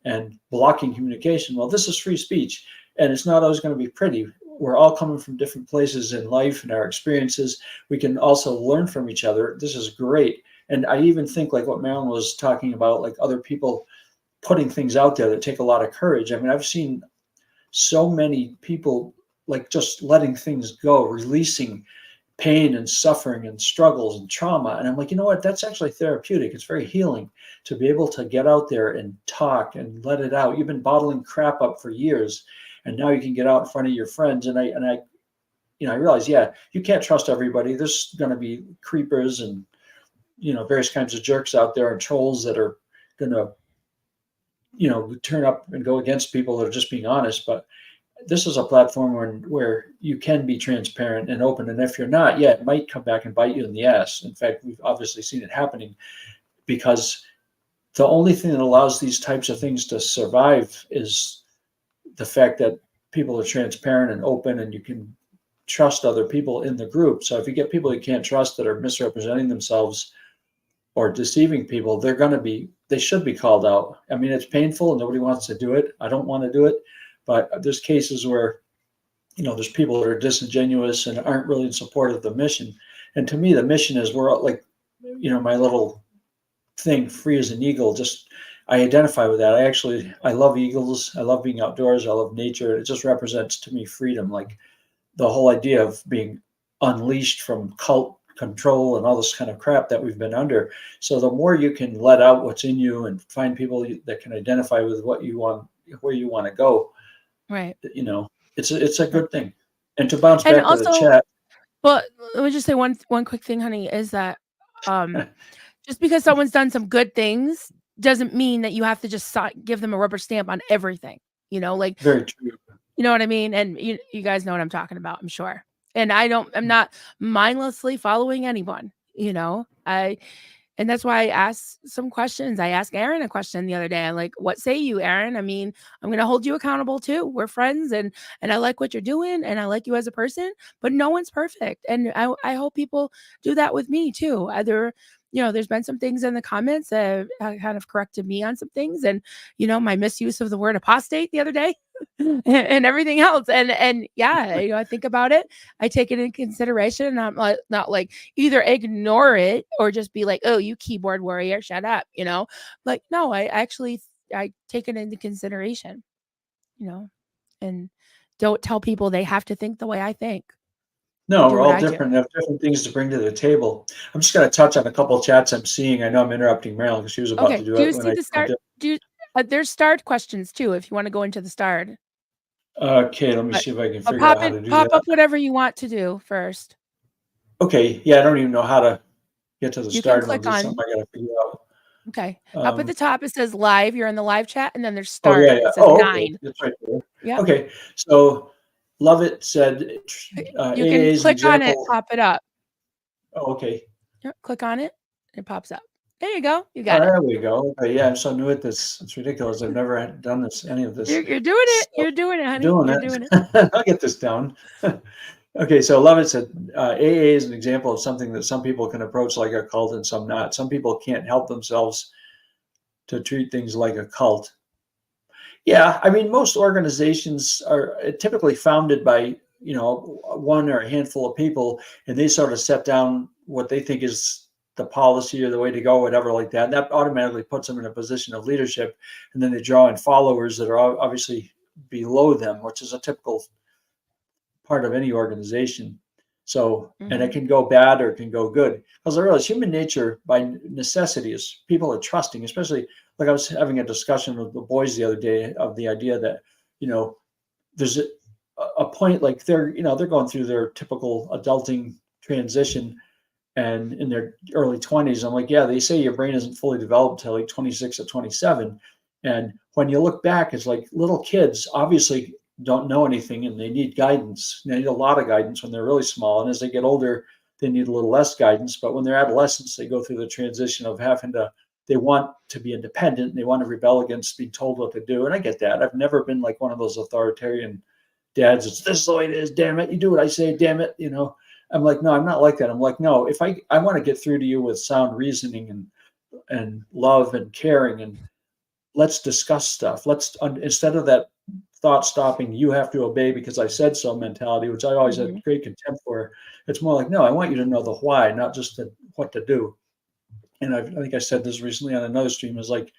and blocking communication. Well, this is free speech, and it's not always going to be pretty. We're all coming from different places in life and our experiences. We can also learn from each other. This is great. And I even think, like what Marilyn was talking about, like other people putting things out there that take a lot of courage. I mean, I've seen so many people like just letting things go, releasing pain and suffering and struggles and trauma. And I'm like, you know what? That's actually therapeutic. It's very healing to be able to get out there and talk and let it out. You've been bottling crap up for years, and now you can get out in front of your friends. And I realize, yeah, you can't trust everybody. There's going to be creepers and, various kinds of jerks out there and trolls that are going to, turn up and go against people that are just being honest. But this is a platform where you can be transparent and open. And if you're not, yeah, it might come back and bite you in the ass. In fact, we've obviously seen it happening, because the only thing that allows these types of things to survive is the fact that people are transparent and open, and you can trust other people in the group. So if you get people you can't trust that are misrepresenting themselves or deceiving people, they should be called out. I mean, it's painful and nobody wants to do it. I don't want to do it. But there's cases where, there's people that are disingenuous and aren't really in support of the mission. And to me, the mission is, we're like, my little thing, free as an eagle, I identify with that. I love eagles. I love being outdoors. I love nature. It just represents to me freedom, like the whole idea of being unleashed from cult control and all this kind of crap that we've been under. So the more you can let out what's in you and find people that can identify with what you want, where you want to go, Right. It's a good thing. And to bounce And back to the also, chat. well, let me just say one quick thing, honey, is that just because someone's done some good things doesn't mean that you have to just give them a rubber stamp on everything. Like, Very true. you know what I mean? And you guys know what I'm talking about, I'm sure. And I'm not mindlessly following anyone, and that's why I asked some questions. I asked Aaron a question the other day. I'm like, what say you, Aaron? I mean, I'm going to hold you accountable too. We're friends, and I like what you're doing, and I like you as a person, but no one's perfect. And I hope people do that with me too. Either, there's been some things in the comments that kind of corrected me on some things, and, my misuse of the word apostate the other day and everything else. And yeah, I think about it. I take it in consideration, and I'm not like either ignore it or just be like, oh, you keyboard warrior, shut up, like, no, I take it into consideration, and don't tell people they have to think the way I think. No, Do we're what all I do. different, have different things to bring to the table. I'm just going to touch on a couple of chats I'm seeing. I know I'm interrupting Marilyn because she was about Okay. to do Do you it when see I the jumped start? There's starred questions too, if you want to go into the starred. in. Okay, let me But, see if I can figure out how to do pop that. up whatever you want to do first. Okay, yeah, I don't even know how to get to the You can start. click This is on. something I got to figure out. Okay. Up at the top, it says live. You're in the live chat, and then there's Oh, start. yeah, yeah. It says Oh, okay. 9. That's right there. Yeah. Okay, so Lovett said You can AA is an click on it, example. pop it up. Oh, okay. Yep, click on it, it pops up. There you go. You got it. There we go. Okay, yeah, I'm so new at this. It's ridiculous. I've never done any of this. You're doing it. So, You're doing it, honey. You're doing it. I'll get this down. Okay, so Lovett said AA is an example of something that some people can approach like a cult and some not. Some people can't help themselves to treat things like a cult. Yeah, I mean, most organizations are typically founded by, one or a handful of people, and they sort of set down what they think is the policy or the way to go, whatever like that. And that automatically puts them in a position of leadership. And then they draw in followers that are obviously below them, which is a typical part of any organization. So, and it can go bad or it can go good. Because I realize human nature by necessity is people are trusting, especially like I was having a discussion with the boys the other day of the idea that, there's a point like they're going through their typical adulting transition. and in their early 20s. I'm like, yeah, they say your brain isn't fully developed till like 26 or 27. And when you look back, it's like little kids obviously don't know anything and they need guidance. They need a lot of guidance when they're really small. And as they get older, they need a little less guidance. But when they're adolescents, they go through the transition of having to, they want to be independent and they want to rebel against being told what to do. And I get that. I've never been like one of those authoritarian dads. It's this is the way it is. Damn it. You do what I say. Damn it. You know, I'm like, no, I'm not like that. I'm like, no, if I want to get through to you with sound reasoning and love and caring, and let's discuss stuff. Instead of that thought stopping, you have to obey because I said so mentality, which I always Mhm. had great contempt for. It's more like, no, I want you to know the why, not just what to do. And I think I said this recently on another stream, is like,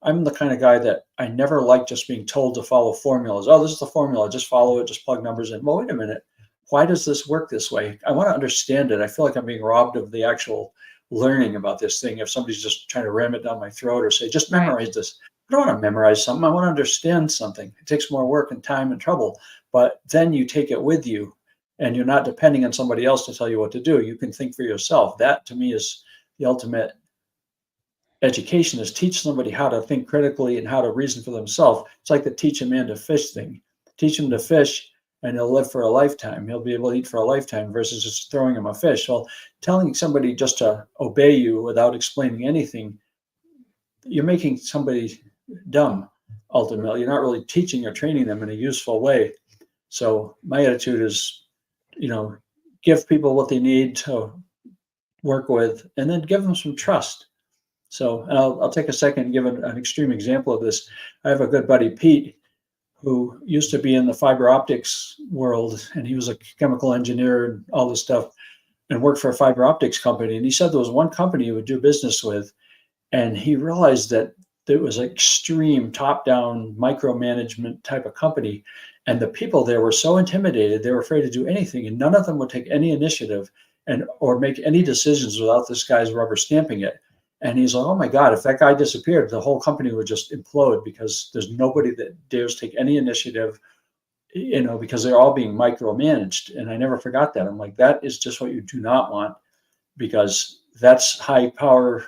I'm the kind of guy that I never like just being told to follow formulas. Oh, this is the formula. Just follow it. Just plug numbers in. Well, wait a minute. Why does this work this way? I want to understand it. I feel like I'm being robbed of the actual learning about this thing. If somebody's just trying to ram it down my throat or say, just Right. memorize this. I don't want to memorize something. I want to understand something. It takes more work and time and trouble, but then you take it with you and you're not depending on somebody else to tell you what to do. You can think for yourself. That to me is the ultimate education, is teach somebody how to think critically and how to reason for themselves. It's like the teach a man to fish thing. Teach him to fish and he'll live for a lifetime. He'll be able to eat for a lifetime versus just throwing him a fish. Well, telling somebody just to obey you without explaining anything, you're making somebody dumb ultimately. You're not really teaching or training them in a useful way. So my attitude is, you know, give people what they need to work with and then give them some trust. So, and I'll take a second and give an extreme example of this. I have a good buddy, Pete, who used to be in the fiber optics world, and he was a chemical engineer and all this stuff, and worked for a fiber optics company. And he said there was one company he would do business with, and he realized that it was an extreme top-down micromanagement type of company, and the people there were so intimidated they were afraid to do anything, and none of them would take any initiative and or make any decisions without this guy's rubber stamping it. And he's like, oh my God, if that guy disappeared, the whole company would just implode because there's nobody that dares take any initiative, you know, because they're all being micromanaged. And I never forgot that. I'm like, that is just what you do not want, because that's high power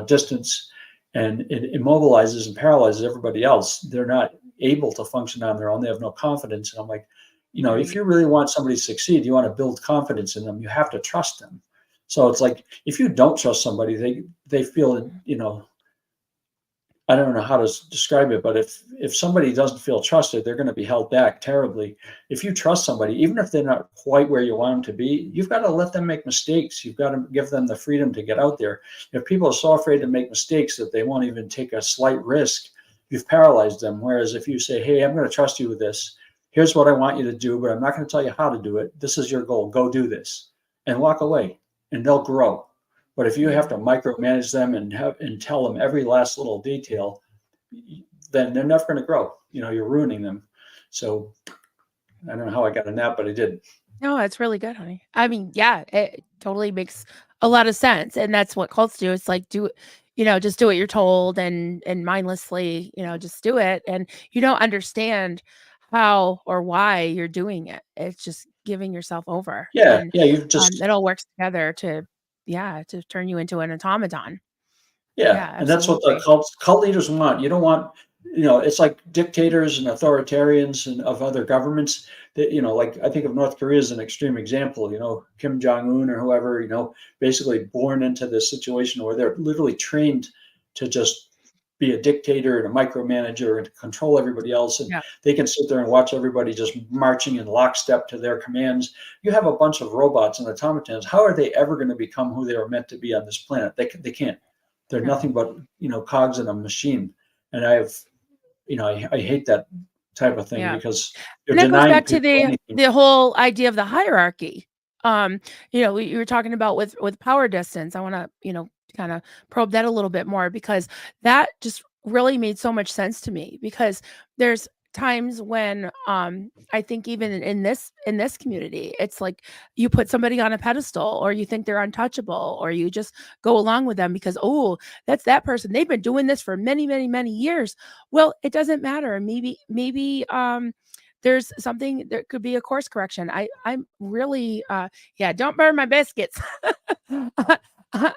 distance, and it immobilizes and paralyzes everybody else. They're not able to function on their own. They have no confidence. And I'm like, you know, if Right. you really want somebody to succeed, you want to build confidence in them, you have to trust them. So it's like, if you don't trust somebody, they feel, you know, I don't know how to describe it, but if somebody doesn't feel trusted, they're going to be held back terribly. If you trust somebody, even if they're not quite where you want them to be, you've got to let them make mistakes. You've got to give them the freedom to get out there. If people are so afraid to make mistakes that they won't even take a slight risk, you've paralyzed them. Whereas if you say, "Hey, I'm going to trust you with this. Here's what I want you to do, but I'm not going to tell you how to do it. This is your goal. Go do this," and walk away, and they'll grow. But if you have to Mhm. micromanage them and tell them every last little detail, then they're never going to grow. You know, you're ruining them. So I don't know how I got in that, but I did. No, it's really good, honey. I mean, yeah, it totally makes a lot of sense, and that's what cults do. It's like just do what you're told and mindlessly, just do it, and you don't understand how or why you're doing it. It's just giving yourself over, Yeah, and yeah. You've just it all works together to turn you into an automaton. Yeah, Yeah, and that's what the absolutely. cult leaders want. You don't want, you know, it's like dictators and authoritarians and of other governments that, you know, like I think of North Korea as an extreme example, you know, Kim Jong Un or whoever, you know, basically born into this situation where they're literally trained to just be a dictator and a micromanager and to control everybody else. And Yeah. they can sit there and watch everybody just marching in lockstep to their commands. You have a bunch of robots and automatons. How are they ever going to become who they were meant to be on this planet? They can't. They're No. nothing but, you know, cogs in a machine. And I hate that type of thing Yeah. because you're And that goes denying back to people the anything. the whole idea of the hierarchy. You were talking about with power distance. I wanna, kinda probe that a little bit more because that just really made so much sense to me because there's times when, I think even in this community, it's like you put somebody on a pedestal or you think they're untouchable or you just go along with them because, "Oh, that's that person. They've been doing this for many, many, many years." Well, it doesn't matter. Maybe, there's something, there could be a course correction. I'm really, yeah, don't burn my biscuits.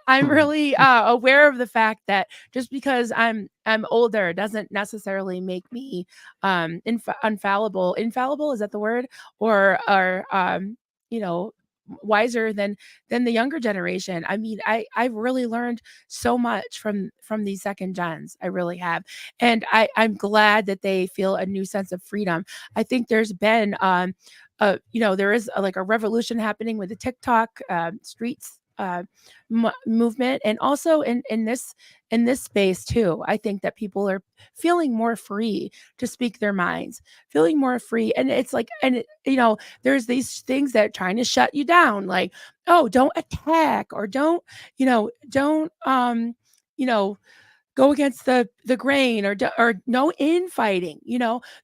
I'm really aware of the fact that just because I'm older doesn't necessarily make me infallible. Infallible, is that the word? Or you know, wiser than the younger generation. I mean, I've really learned so much from these second gens. I really have. And I'm glad that they feel a new sense of freedom. I think there's been there is like a revolution happening with the TikTok streets movement, and also in this space too. I think that people are feeling more free to speak their minds, feeling more free. And it's like, and there's these things that are trying to shut you down, like, oh, don't attack, or don't you know go against the grain, or no infighting.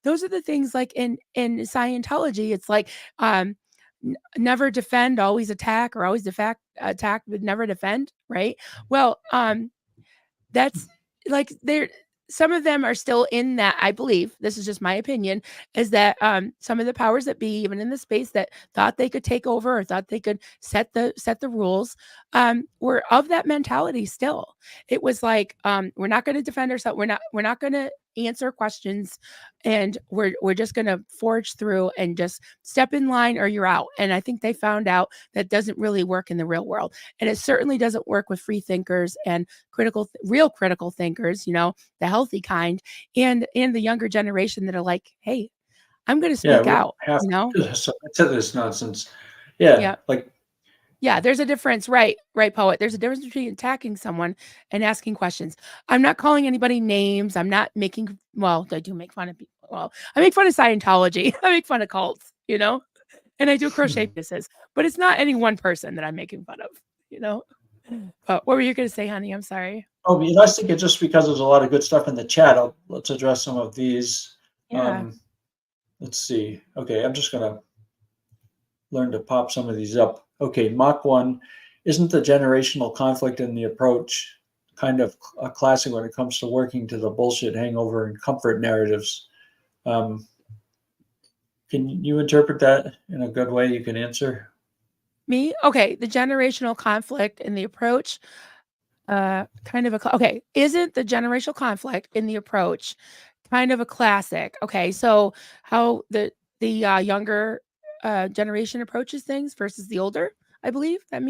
Those are the things, like in Scientology. It's like never defend, always attack, or always attack but never defend, right? Well, that's like, there, some of them are still in that. I believe, this is just my opinion, is that some of the powers that be, even in the space, that thought they could take over or thought they could set the rules, were of that mentality still. It was like, we're not going to defend ourselves, we're not going to answer questions, and we're just going to forge through and just step in line or you're out. And I think they found out that doesn't really work in the real world, and it certainly doesn't work with free thinkers and real critical thinkers, the healthy kind, and the younger generation that are like, hey, I'm going to Yeah, speak we out, have you know? to to this nonsense. Yeah, Yeah. like Yeah, there's a difference, right, poet. There's a difference between attacking someone and asking questions. I'm not calling anybody names. I'm not making, well, I do make fun of people. Well, I make fun of Scientology. I make fun of cults, and I do crochet pieces, but it's not any one person that I'm making fun of, you know? What were you going to say, honey? I'm sorry. oh, I was thinking, just because there's a lot of good stuff in the chat, let's address some of these. Yeah. Let's see. Okay, I'm just gonna learn to pop some of these up. Okay, Mach 1, isn't the generational conflict in the approach kind of a classic when it comes to working to the bullshit hangover and comfort narratives? Um, can you interpret that in a good way? You can answer. Me? Okay, the generational conflict in the approach, kind of okay, isn't the generational conflict in the approach kind of a classic? Okay, so how the younger generation approaches things versus the older, I believe that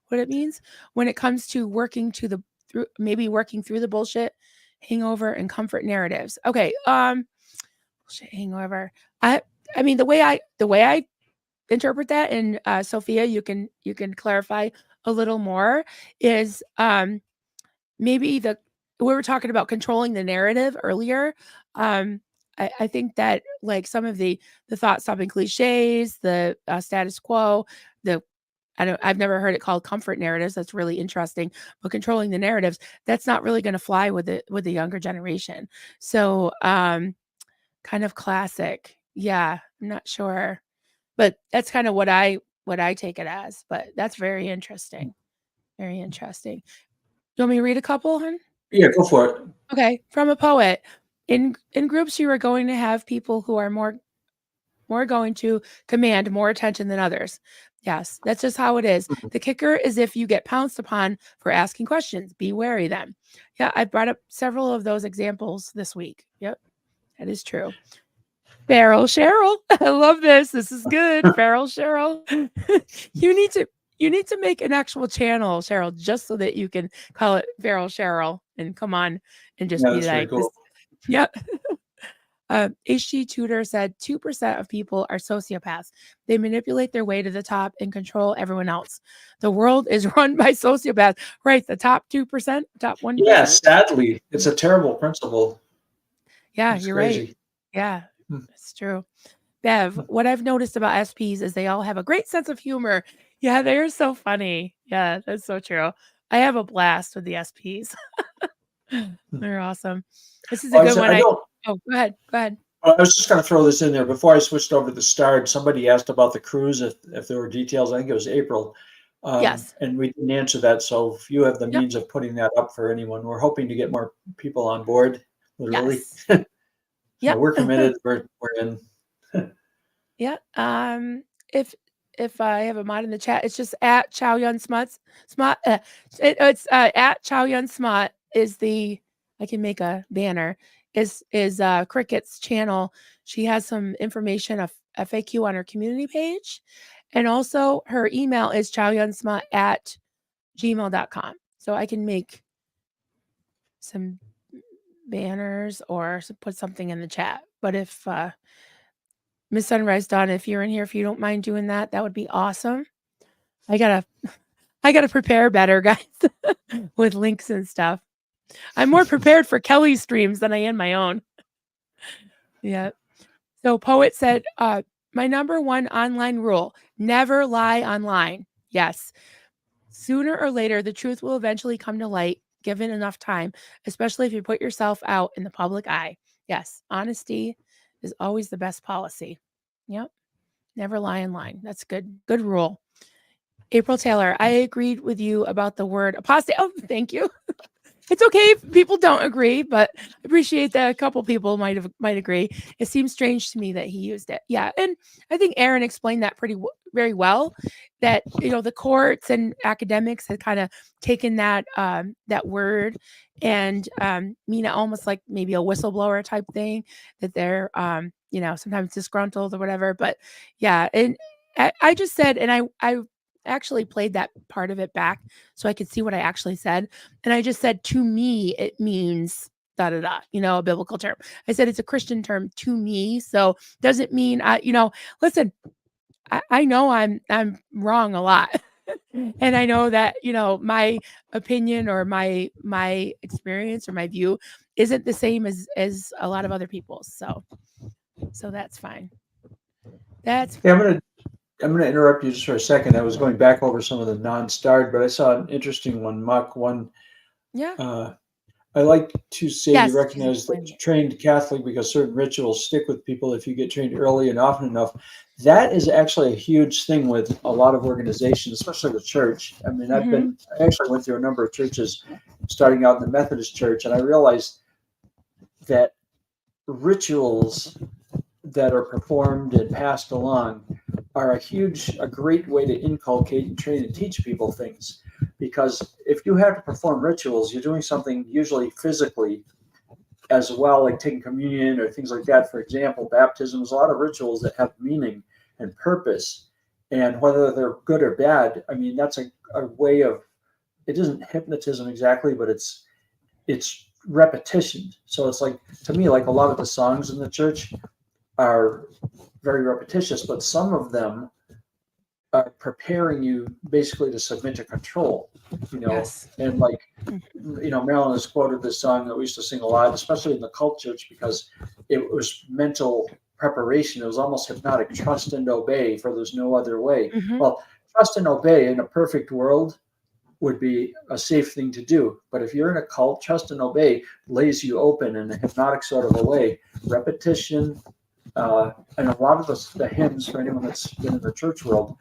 what it means when it comes to working through the bullshit hangover and comfort narratives. Okay, bullshit hangover. I I mean, the way I interpret that, and Sophia, you can clarify a little more, is maybe we were talking about controlling the narrative earlier. I think that, like, some of the thought stopping cliches, the status quo, the I've never heard it called comfort narratives. That's really interesting. But controlling the narratives, that's not really going to fly with the younger generation. So kind of classic. Yeah, I'm not sure. But that's kind of what I take it as. But that's very interesting. Very interesting. You want me to read a couple, hun? Yeah, go for it. Okay, from a poet. In groups, you are going to have people who are more going to command more attention than others. Yes, that's just how it is. The kicker is if you get pounced upon for asking questions, be wary then. Yeah, I brought up several of those examples this week. Yep, that is true. Feral Cheryl. I love this. This is good. Feral Cheryl. You need to make an actual channel, Cheryl, just so that you can call it Feral Cheryl and come on and just Yeah, be that's very like this. cool. Yep. HG Tudor said 2% of people are sociopaths. They manipulate their way to the top and control everyone else. The world is run by sociopaths. Right. The top 2%, top 1%. Yeah, sadly, it's a terrible principle. Yeah, It's you're right. crazy. Yeah, Hmm. it's true. Bev, what I've noticed about SPs is they all have a great sense of humor. Yeah, they're so funny. Yeah, that's so true. I have a blast with the SPs. They're awesome. This is a good one. I don't. Oh, go ahead. Go ahead. I was just going to throw this in there before I switched over to the Starred. Somebody asked about the cruise, if there were details. I think it was April, Yes. and we didn't answer that. So if you have the Yep. means of putting that up for anyone, we're hoping to get more people on board. Literally, Yes. Yep. so we're committed. We're in. Yeah. If I have a mod in the chat, it's just at Chow Yun Smuts. Smut. It's at Chow Yun Smut is the. I can make a banner. Is Cricket's channel. She has some information of FAQ on her community page, and also her email is chowyunsmut@gmail.com. So I can make some banners or put something in the chat. But if Miss Sunrise Dawn, if you're in here, if you don't mind doing that, that would be awesome. I gotta prepare better, guys, with links and stuff. I'm more prepared for Kelly's streams than I am my own. Yeah. So Poet said, my number one online rule, never lie online. Yes. Sooner or later, the truth will eventually come to light, given enough time, especially if you put yourself out in the public eye. Yes. Honesty is always the best policy. Yep. Never lie online. That's good. Good rule. April Taylor, I agreed with you about the word apostate. Oh, thank you. It's okay if people don't agree, but I appreciate that a couple people might agree. It seems strange to me that he used it. Yeah, and I think Aaron explained that very well. That the courts and academics had kind of taken that that word and mean it almost like maybe a whistleblower type thing, that they're sometimes disgruntled or whatever. But yeah, and I just said, and I actually played that part of it back so I could see what I actually said. And I just said, to me, it means da da da, a biblical term. I said it's a Christian term to me. So doesn't mean listen, I know I'm wrong a lot. And I know that, my opinion or my experience or my view isn't the same as a lot of other people's. So that's fine. That's Yeah, I'm gonna interrupt you just for a second. I was going back over some of the non-starred, but I saw an interesting one, Mach 1. yeah. I like to say Yes, you recognize that you're trained Catholic because certain rituals stick with people if you get trained early and often enough. That is actually a huge thing with a lot of organizations, especially the church. I mean, I actually went through a number of churches starting out in the Methodist church, and I realized that rituals that are performed and passed along are a great way to inculcate and train and teach people things. Because if you have to perform rituals, you're doing something usually physically as well, like taking communion or things like that. For example, baptism is a lot of rituals that have meaning and purpose. And whether they're good or bad, I mean, that's a way of, it isn't hypnotism exactly, but it's repetition. So it's like, to me, like a lot of the songs in the church are very repetitious, but some of them are preparing you basically to submit to control, Yes. and like, Marilyn has quoted this song that we used to sing a lot, especially in the cult church, because it was mental preparation. It was almost hypnotic. Trust and obey, for there's no other way. Well, trust and obey in a perfect world would be a safe thing to do. But if you're in a cult, trust and obey lays you open in a hypnotic sort of a way. Repetition, and a lot of the hymns, for anyone that's been in the church world,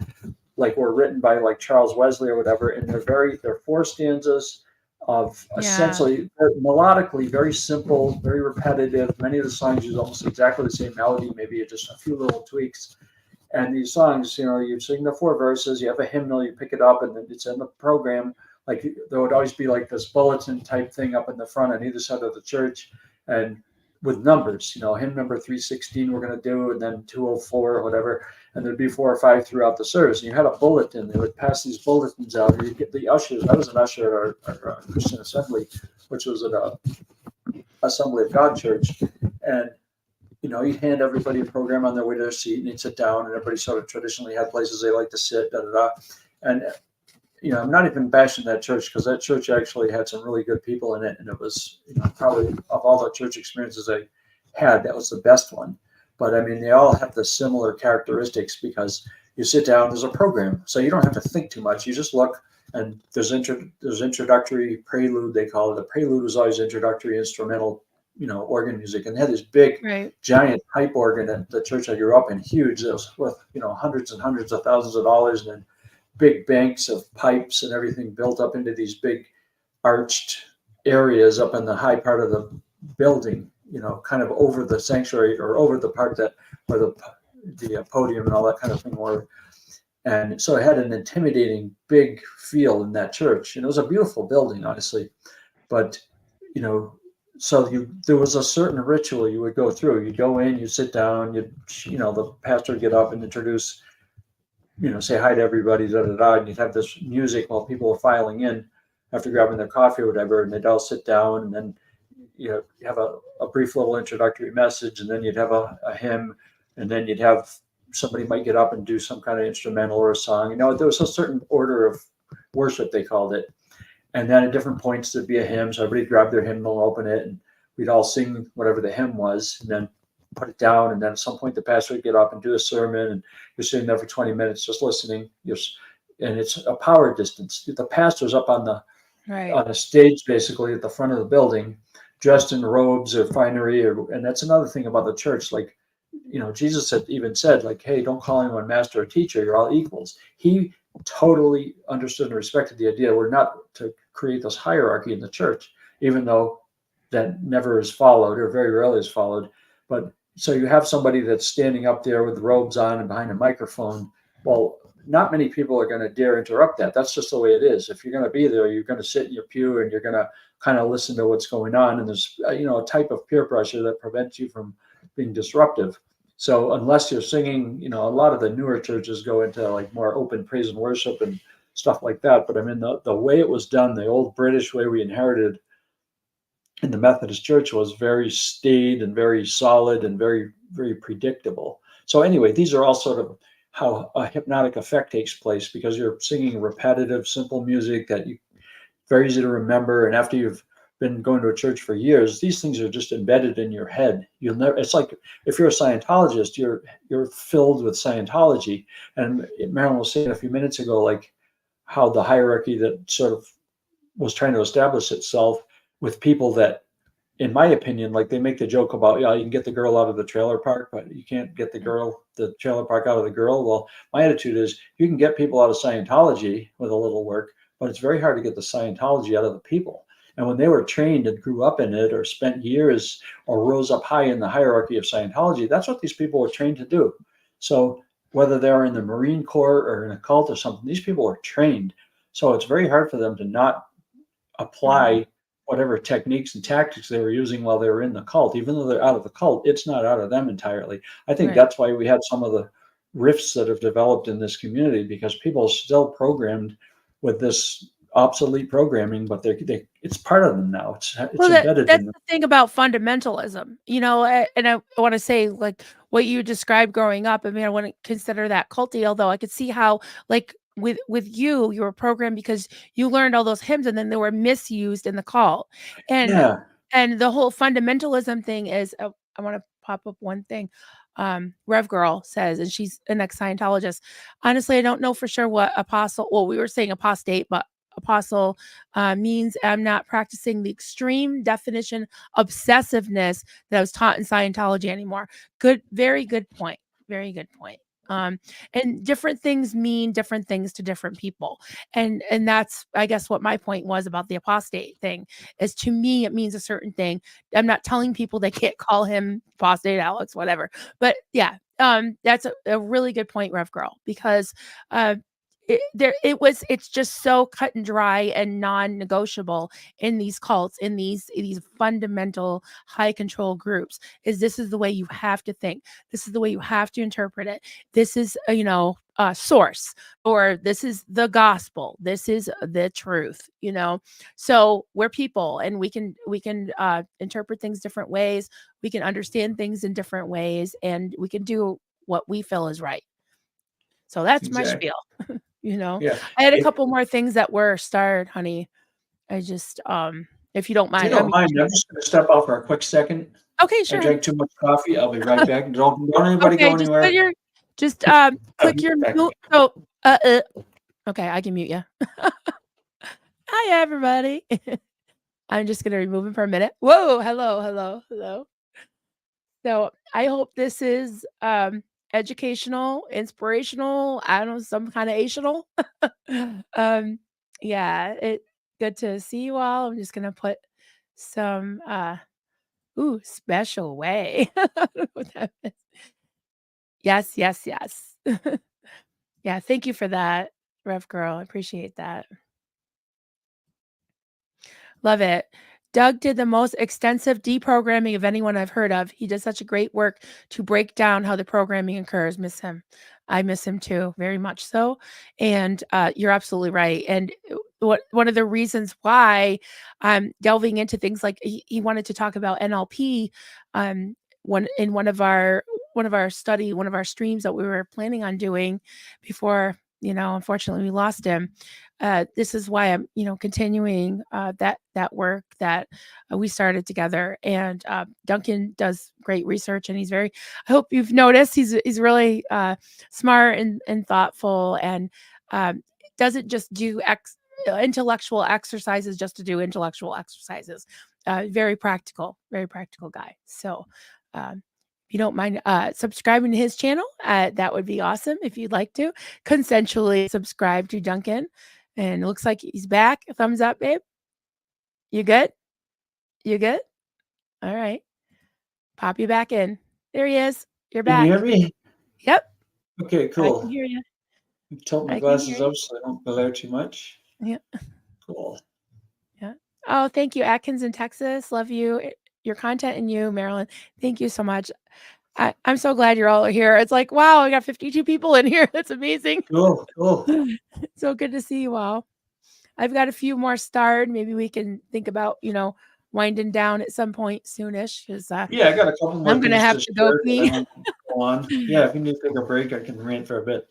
like were written by like Charles Wesley or whatever, and they're 4 stanzas of essentially melodically very simple, very repetitive. Many of the songs use almost exactly the same melody, maybe just a few little tweaks. And these songs, you sing the 4 verses, you have a hymnal, you pick it up, and then it's in the program. Like there would always be like this bulletin type thing up in the front on either side of the church, and with numbers, hymn number 316 we're going to do, and then 204 or whatever, and there'd be 4 or 5 throughout the service. And you had a bulletin. They would pass these bulletins out, or you get the ushers. I was an usher at our Christian Assembly, which was at a Assembly of God church, and you hand everybody a program on their way to their seat, and they'd sit down, and everybody sort of traditionally had places they like to sit, and I'm not even bashing that church, because that church actually had some really good people in it. And it was, probably of all the church experiences I had, that was the best one. But I mean, they all have the similar characteristics, because you sit down, there's a program. So you don't have to think too much. You just look, and there's introductory prelude, they call it. The prelude was always introductory instrumental, organ music. And they had this big, giant pipe organ at the church I grew up in, huge. It was worth, hundreds and hundreds of thousands of dollars. And then big banks of pipes and everything built up into these big arched areas up in the high part of the building, kind of over the sanctuary or over the part where the podium and all that kind of thing were. And so it had an intimidating big feel in that church. And it was a beautiful building, honestly. But, so there was a certain ritual you would go through. You'd go in, you'd sit down, the pastor would get up and introduce, say hi to everybody, da da da. And you'd have this music while people were filing in after grabbing their coffee or whatever. And they'd all sit down, and then you have a brief little introductory message, and then you'd have a hymn, and then you'd have somebody might get up and do some kind of instrumental or a song. There was a certain order of worship, they called it. And then at different points there'd be a hymn. So everybody grabbed their hymnal, open it, and we'd all sing whatever the hymn was, and then put it down. And then at some point the pastor would get up and do a sermon, and you're sitting there for 20 minutes just listening. And it's a power distance. The pastor's up on a stage basically at the front of the building, dressed in robes or finery, and that's another thing about the church. Like, Jesus said, like, hey, don't call anyone master or teacher. You're all equals. He totally understood and respected the idea. We're not to create this hierarchy in the church, even though that never is followed or very rarely is followed. But so you have somebody that's standing up there with robes on and behind a microphone. Well, not many people are going to dare interrupt that. That's just the way it is. If you're going to be there, you're going to sit in your pew and you're going to kind of listen to what's going on. And there's, a type of peer pressure that prevents you from being disruptive. So unless you're singing, a lot of the newer churches go into like more open praise and worship and stuff like that. But I mean, the way it was done, the old British way we inherited in the Methodist Church was very staid and very solid and very, very predictable. So anyway, these are all sort of how a hypnotic effect takes place, because you're singing repetitive, simple music that you very easy to remember. And after you've been going to a church for years, these things are just embedded in your head. You'll never. It's like if you're a Scientologist, you're filled with Scientology. And Marilyn was saying a few minutes ago, like how the hierarchy that sort of was trying to establish itself with people that, in my opinion, like they make the joke about, you can get the girl out of the trailer park, but you can't get the trailer park out of the girl. Well, my attitude is you can get people out of Scientology with a little work, but it's very hard to get the Scientology out of the people. And when they were trained and grew up in it or spent years or rose up high in the hierarchy of Scientology, that's what these people were trained to do. So whether they're in the Marine Corps or in a cult or something, these people were trained. So it's very hard for them to not apply whatever techniques and tactics they were using while they were in the cult. Even though they're out of the cult, it's not out of them entirely. I think that's why we had some of the rifts that have developed in this community, because people are still programmed with this obsolete programming, but it's part of them now. It's embedded that's in them. the thing about fundamentalism, and I want to say, like, what you described growing up. I mean, I wouldn't consider that culty, although I could see how, like, with you were programmed because you learned all those hymns and then they were misused in the call. And Yeah. and the whole fundamentalism thing is, I want to pop up one thing. Rev Girl says, and she's an ex-Scientologist. Honestly, I don't know for sure what apostle, well, we were saying apostate, but apostle means I'm not practicing the extreme definition obsessiveness that was taught in Scientology anymore. Good, very good point. Very good point. And different things mean different things to different people. And that's, I guess, what my point was about the apostate thing is, to me, it means a certain thing. I'm not telling people they can't call him apostate, Alex, whatever. But yeah, that's a really good point, Rev Girl, because it's just so cut and dry and non-negotiable in these cults, in these fundamental high control groups. This is the way you have to think. This is the way you have to interpret it. This is a source, or this is the gospel. This is the truth. So we're people, and we can interpret things different ways. We can understand things in different ways, and we can do what we feel is right. So that's my spiel. Yeah. I had a couple more things that were starred, honey. I just, if you don't If mind. you don't mind, I'm just going to step out for a quick second. Okay, sure. I drank too much coffee. I'll be right back. Don't anybody go anywhere. Click your mute. Okay, I can mute you. Hi, everybody. I'm just going to remove him for a minute. Whoa, hello. So I hope this is educational, inspirational, I don't know, some kind of ational. Yeah, it good to see you all. I'm just gonna put some special way. I don't know what that is. Yes, yes, yes. Yeah, thank you for that, Rev Girl. I appreciate that. Love it. Doug did the most extensive deprogramming of anyone I've heard of. He does such a great work to break down how the programming occurs. Miss him. I miss him too, very much so. And you're absolutely right. And one of the reasons why I'm delving into things like he wanted to talk about NLP, one in one of our streams that we were planning on doing before, unfortunately we lost him. This is why I'm, continuing that work that we started together. And Duncan does great research, and I hope you've noticed he's really smart and thoughtful, and doesn't just do intellectual exercises just to do intellectual exercises. Very practical guy. So if you don't mind subscribing to his channel, that would be awesome if you'd like to. Consensually subscribe to Duncan. And it looks like he's back. Thumbs up, babe. You good? You good? All right. Pop you back in. There he is. You're Can back. you hear me? Yep. Okay, I cool. can hear you. Tilt my I can glasses hear you. up so I don't glare too much. Yeah. Cool. Yeah. Oh, thank you, Atkins in Texas. Love you. Your content and you, Marilyn. Thank you so much. I'm so glad you're all here. It's like, wow, we got 52 people in here. That's amazing. Cool. So good to see you all. I've got a few more starred. Maybe we can think about, winding down at some point soonish. Because Yeah, I got a couple more I'm gonna things have to go share, pee. and then we'll go on. Yeah, if you need to take a break, I can rant for a bit.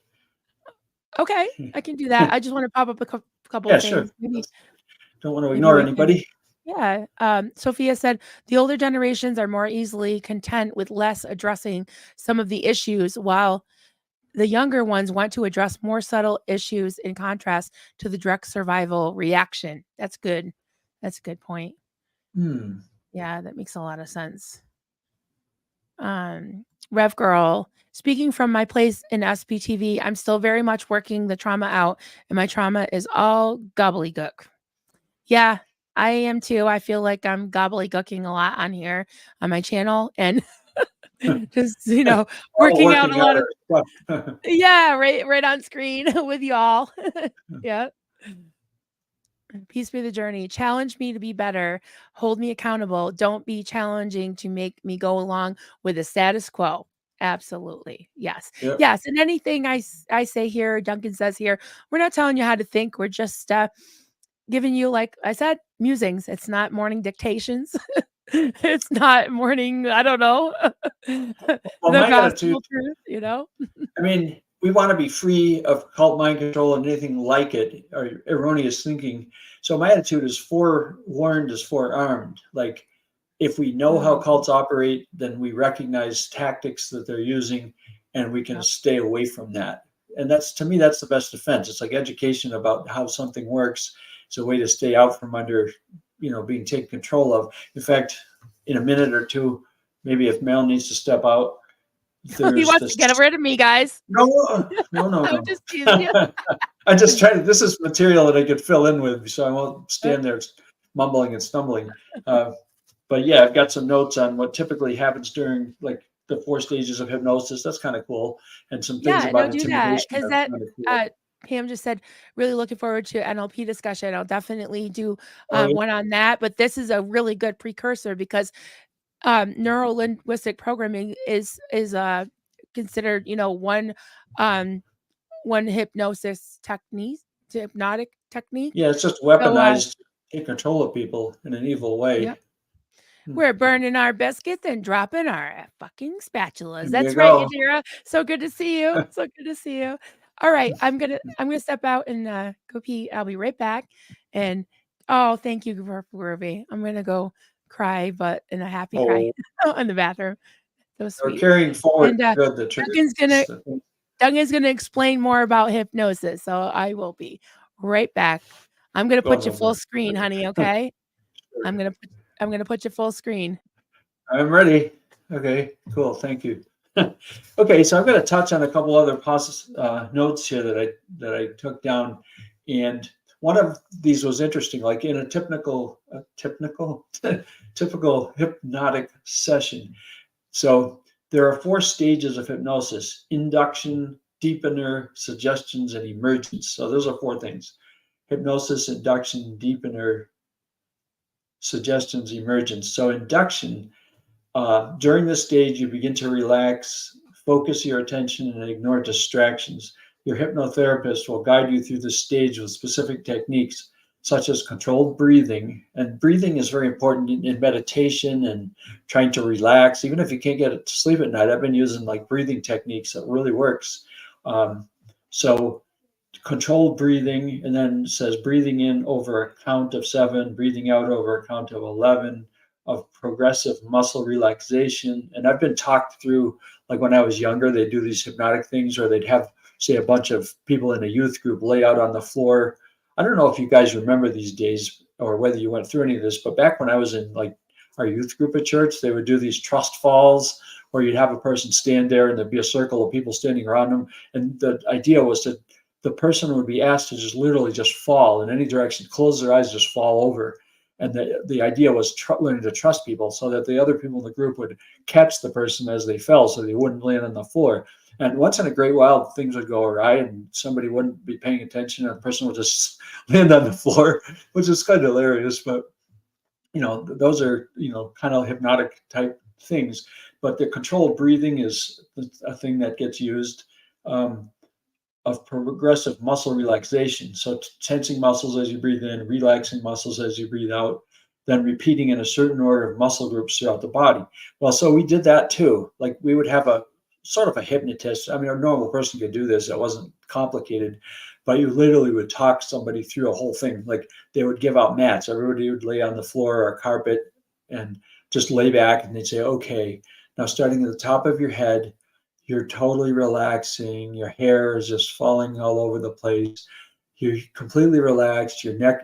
Okay, I can do that. I just want to pop up a couple Yeah, of sure. things. Maybe Don't want to ignore we can. anybody. Yeah. Sophia said the older generations are more easily content with less addressing some of the issues, while the younger ones want to address more subtle issues in contrast to the direct survival reaction. That's good. That's a good point. Yeah, that makes a lot of sense. Rev Girl, speaking from my place in SPTV, I'm still very much working the trauma out, and my trauma is all gobbledygook. Yeah, I am too. I feel like I'm gobbledygooking a lot on here on my channel, and just working out a lot of yeah, right on screen with y'all. Yeah. Peace be the journey. Challenge me to be better. Hold me accountable. Don't be challenging to make me go along with the status quo. Absolutely. Yes. Yep. Yes. And anything I say here, Duncan says here, we're not telling you how to think. We're just giving you, like I said, musings. It's not morning dictations. It's not morning, I don't know, Well, the my attitude, gospel truth, I mean, we want to be free of cult mind control and anything like it, or erroneous thinking. So my attitude is forewarned is forearmed. Like, if we know how cults operate, then we recognize tactics that they're using, and we can stay away from that. And that's, to me, that's the best defense. It's like education about how something works. It's a way to stay out from under, being taken control of. In fact, in a minute or two, maybe if Mel needs to step out, he wants to get rid of me, guys. No. I'm just teasing you. I just tried to, this is material that I could fill in with, so I won't stand there mumbling and stumbling. But yeah, I've got some notes on what typically happens during like the 4 stages of hypnosis. That's kind of cool. And some things about intimidation. Because cool. Pam just said, really looking forward to NLP discussion. I'll definitely do one on that. But this is a really good precursor, because neuro-linguistic programming is considered, one hypnosis technique, hypnotic technique. Yeah, it's just weaponized to take control of people in an evil way. Yep. We're burning our biscuits and dropping our fucking spatulas. That's right, Yadira. So good to see you. So good to see you. All right, I'm gonna step out and go pee. I'll be right back. And thank you, Ruby. I'm gonna go cry, but in a happy cry in the bathroom. So sweet. We're carrying forward. And Good. The Duncan's gonna explain more about hypnosis. So I will be right back. I'm gonna put you full screen, honey. Okay. Sure. I'm gonna put you full screen. I'm ready. Okay, cool. Thank you. Okay, so I'm going to touch on a couple other notes here that I took down, and one of these was interesting. Like in a typical hypnotic session. So there are 4 stages of hypnosis: induction, deepener, suggestions, and emergence. So those are 4 things: hypnosis, induction, deepener, suggestions, emergence. So induction, during this stage, you begin to relax, focus your attention, and ignore distractions. Your hypnotherapist will guide you through this stage with specific techniques, such as controlled breathing. And breathing is very important in meditation and trying to relax. Even if you can't get to sleep at night, I've been using like breathing techniques that really works. So controlled breathing, and then says breathing in over a count of 7, breathing out over a count of 11, of progressive muscle relaxation. And I've been talked through, like when I was younger, they'd do these hypnotic things, or they'd have, say, a bunch of people in a youth group lay out on the floor. I don't know if you guys remember these days or whether you went through any of this, but back when I was in like our youth group at church, they would do these trust falls where you'd have a person stand there and there'd be a circle of people standing around them. And the idea was that the person would be asked to just literally just fall in any direction, close their eyes, just fall over. And the idea was learning to trust people so that the other people in the group would catch the person as they fell so they wouldn't land on the floor. And once in a great while, things would go awry and somebody wouldn't be paying attention and the person would just land on the floor, which is kind of hilarious. But, those are, kind of hypnotic type things. But the controlled breathing is a thing that gets used. Of progressive muscle relaxation. So tensing muscles as you breathe in, relaxing muscles as you breathe out, then repeating in a certain order of muscle groups throughout the body. Well, so we did that too. Like we would have a sort of a hypnotist. I mean, a normal person could do this. It wasn't complicated, but you literally would talk somebody through a whole thing. Like they would give out mats. Everybody would lay on the floor or carpet and just lay back, and they'd say, okay, now starting at the top of your head, you're totally relaxing. Your hair is just falling all over the place. You're completely relaxed. Your neck,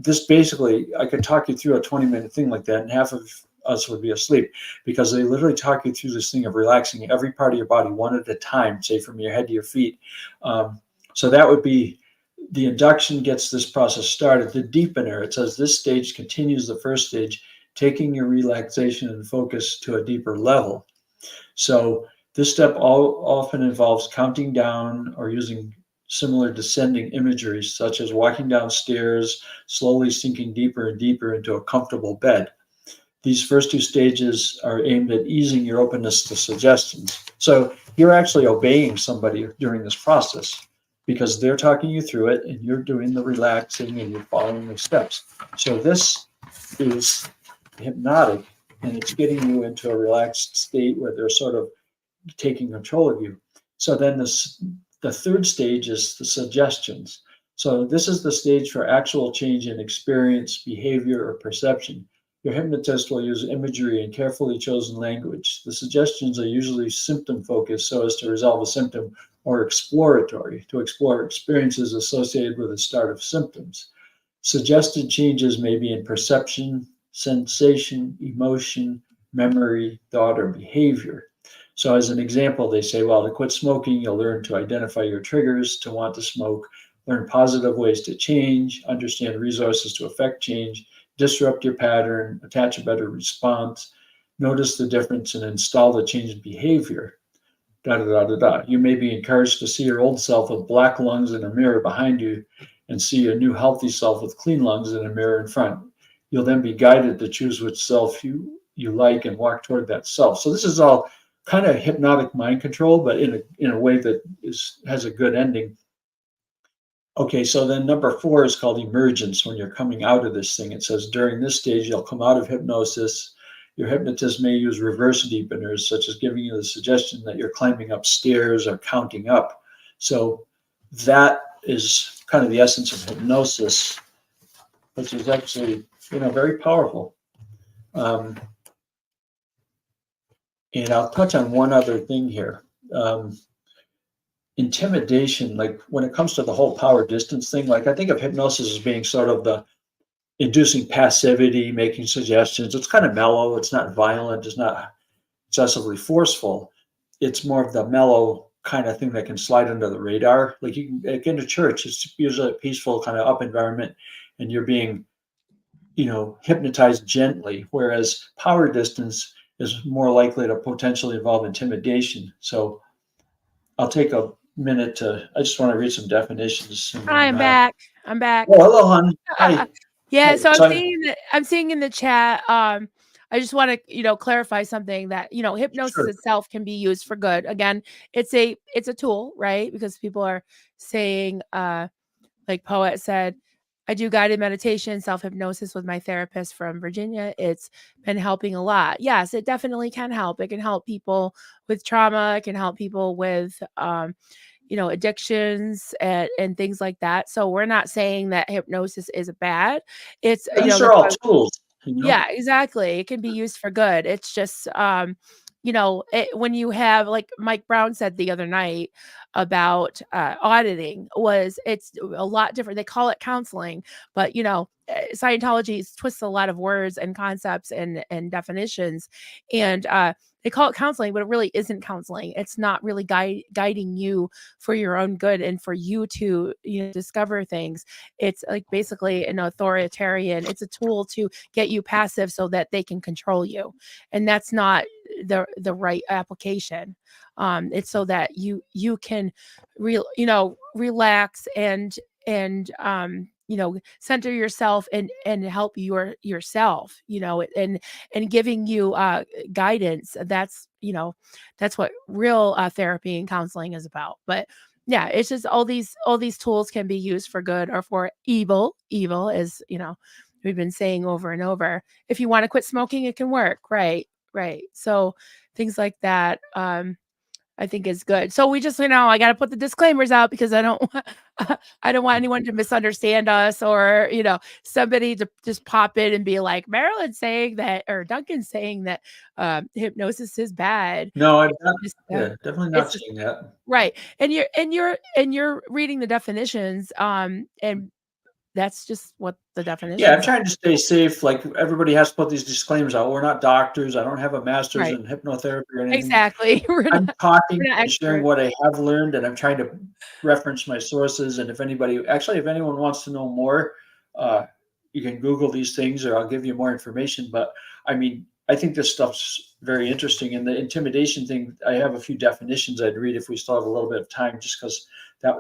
this basically, I could talk you through a 20-minute thing like that, and half of us would be asleep because they literally talk you through this thing of relaxing every part of your body one at a time, say from your head to your feet. So that would be the induction gets this process started. The deepener, it says this stage continues the first stage, taking your relaxation and focus to a deeper level. So this step often involves counting down or using similar descending imagery, such as walking downstairs, slowly sinking deeper and deeper into a comfortable bed. These first 2 stages are aimed at easing your openness to suggestions. So you're actually obeying somebody during this process because they're talking you through it and you're doing the relaxing and you're following the steps. So this is hypnotic, and it's getting you into a relaxed state where they're sort of taking control of you. So then the third stage is the suggestions. So this is the stage for actual change in experience, behavior, or perception. Your hypnotist will use imagery and carefully chosen language. The suggestions are usually symptom focused so as to resolve a symptom, or exploratory, to explore experiences associated with the start of symptoms. Suggested changes may be in perception, sensation, emotion, memory, thought, or behavior. So as an example, they say, well, to quit smoking, you'll learn to identify your triggers to want to smoke, learn positive ways to change, understand resources to affect change, disrupt your pattern, attach a better response, notice the difference, and install the change in behavior. Da, da, da, da, da. You may be encouraged to see your old self with black lungs in a mirror behind you and see your new healthy self with clean lungs in a mirror in front. You'll then be guided to choose which self you like and walk toward that self. So this is all kind of hypnotic mind control, but in a way that has a good ending. Okay, so then number 4 is called emergence. When you're coming out of this thing, it says during this stage, you'll come out of hypnosis. Your hypnotist may use reverse deepeners, such as giving you the suggestion that you're climbing upstairs or counting up. So that is kind of the essence of hypnosis, which is actually, very powerful. And I'll touch on one other thing here. Intimidation, like when it comes to the whole power distance thing, like I think of hypnosis as being sort of the inducing passivity, making suggestions. It's kind of mellow. It's not violent. It's not excessively forceful. It's more of the mellow kind of thing that can slide under the radar. Like you can get into church, it's usually a peaceful kind of up environment, and you're being, hypnotized gently. Whereas power distance, is more likely to potentially involve intimidation. So I'll take a minute I just want to read some definitions. And Hi, I'm then, back. I'm back. oh, hello, hon. Hi. Yeah, Hi. so So, I'm seeing in the chat, I just want to, clarify something that, hypnosis sure. itself can be used for good. Again, it's a tool, right? Because people are saying, like Poet said, I do guided meditation, self hypnosis with my therapist from Virginia. It's been helping a lot. Yes, it definitely can help. It can help people with trauma. It can help people with, addictions and things like that. So we're not saying that hypnosis is bad. It's, These are that's all why tools, yeah, exactly. It can be used for good. It's just, when you have, like Mike Brown said the other night about auditing, it's a lot different. They call it counseling, but Scientology twists a lot of words and concepts and definitions, and they call it counseling, but it really isn't counseling. It's not really guiding you for your own good and for you to discover things. It's like basically an authoritarian. It's a tool to get you passive so that they can control you, and that's not the right application. It's so that you can relax and center yourself and help yourself, and giving you guidance. That's what real therapy and counseling is about. But yeah, it's just all these tools can be used for good or for evil, is we've been saying over and over. If you want to quit smoking, it can work, right. So things like that, I think is good. So we just, I got to put the disclaimers out because I don't I don't want anyone to misunderstand us, or somebody to just pop in and be like, Marilyn's saying that, or Duncan's saying that hypnosis is bad. No, I'm It's not. just, Yeah, definitely not it's just saying that. right. And you're reading the definitions, and that's just what the Yeah, I'm definitions are. trying to stay safe. Like everybody has to put these disclaimers out. We're not doctors. I don't have a master's Right. in hypnotherapy or anything. Exactly. We're I'm not talking we're not and sharing experts. what I have learned, and I'm trying to reference my sources. And if if anyone wants to know more, uh, you can Google these things, or I'll give you more information. But I mean, I think this stuff's very interesting. And the intimidation thing, I have a few definitions I'd read if we still have a little bit of time, just because that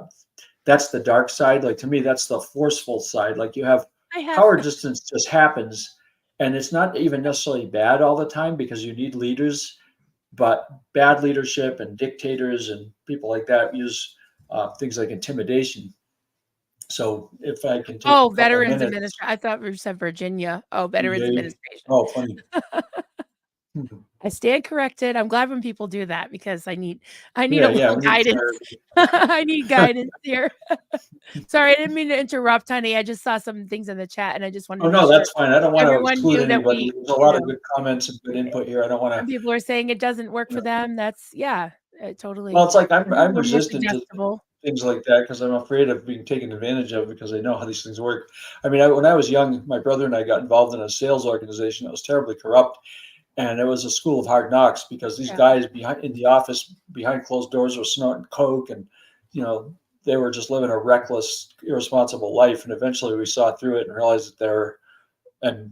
that's the dark side. Like to me, that's the forceful side. Like you have I have power distance just happens, and it's not even necessarily bad all the time because you need leaders, but bad leadership and dictators and people like that use things like intimidation. So if I can take a couple Veterans minutes, Administration. I thought you said Virginia. Oh, Veterans they, Administration. oh, funny. I stand corrected. I'm glad when people do that because I need a Yeah, yeah, little we need guidance. clarity. I need guidance here. Sorry, I didn't mean to interrupt, honey. I just saw some things in the chat and I just wanted Oh to be no, sure that's fine. I don't want to everyone exclude knew that anybody. There's a lot of good comments and good input here. I don't want some to. people are saying it doesn't work for them. That's yeah, totally. Well, it's like Some I'm people are more resistant to suggestible. things like that because I'm afraid of being taken advantage of because I know how these things work. I mean, when I was young, my brother and I got involved in a sales organization that was terribly corrupt, and it was a school of hard knocks because these Yeah. guys behind in the office behind closed doors were snorting coke, and you know they were just living a reckless, irresponsible life. And eventually, we saw through it and realized that they're and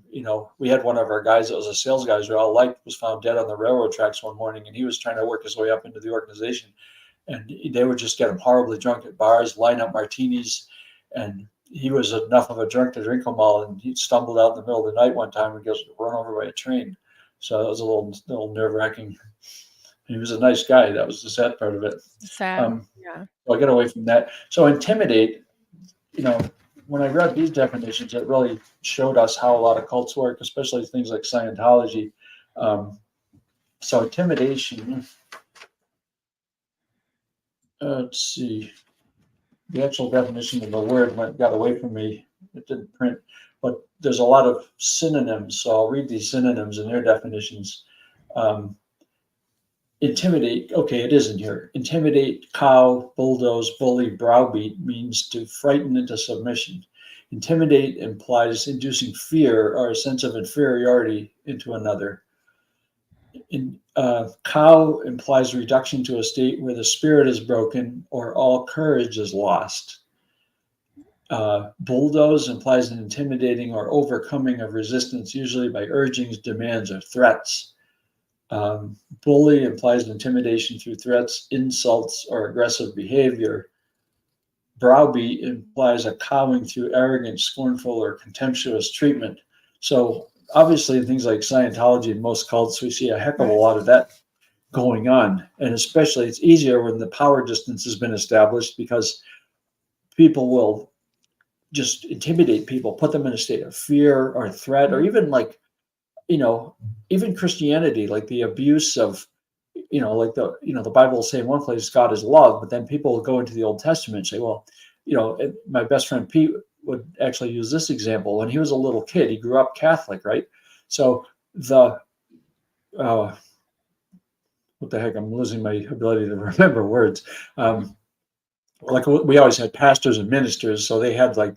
we had one of our guys that was a sales guy we all liked was found dead on the railroad tracks one morning, and he was trying to work his way up into the organization, and they would just get him horribly drunk at bars, line up martinis, and he was enough of a drunk to drink them all. And he stumbled out in the middle of the night one time and gets run over by a train. So that was a little nerve wracking. He was a nice guy. That was the sad part of it. Sad. Um, Yeah. so I get away from that. So intimidate. When I read these definitions, it really showed us how a lot of cults work, especially things like Scientology. So intimidation. Let's see. The actual definition of the word got away from me. It didn't print, but there's a lot of synonyms. So I'll read these synonyms and their definitions. Intimidate. Okay, it is in here. Intimidate, cow, bulldoze, bully, browbeat means to frighten into submission. Intimidate implies inducing fear or a sense of inferiority into another. Cow implies reduction to a state where the spirit is broken or all courage is lost. Bulldoze implies an intimidating or overcoming of resistance, usually by urgings, demands, or threats. Bully implies intimidation through threats, insults, or aggressive behavior. Browbeat implies a cowing through arrogant, scornful, or contemptuous treatment. So obviously in things like Scientology and most cults, we see a heck of a lot of that going on. And especially it's easier when the power distance has been established because people will just intimidate people, put them in a state of fear or threat, or even like, even Christianity, like the abuse of, like the Bible will say in one place, God is love, but then people will go into the Old Testament and say, well, my best friend Pete would actually use this example. When he was a little kid, he grew up Catholic, right? So what the heck, I'm losing my ability to remember words. Like we always had pastors and ministers, so they had like,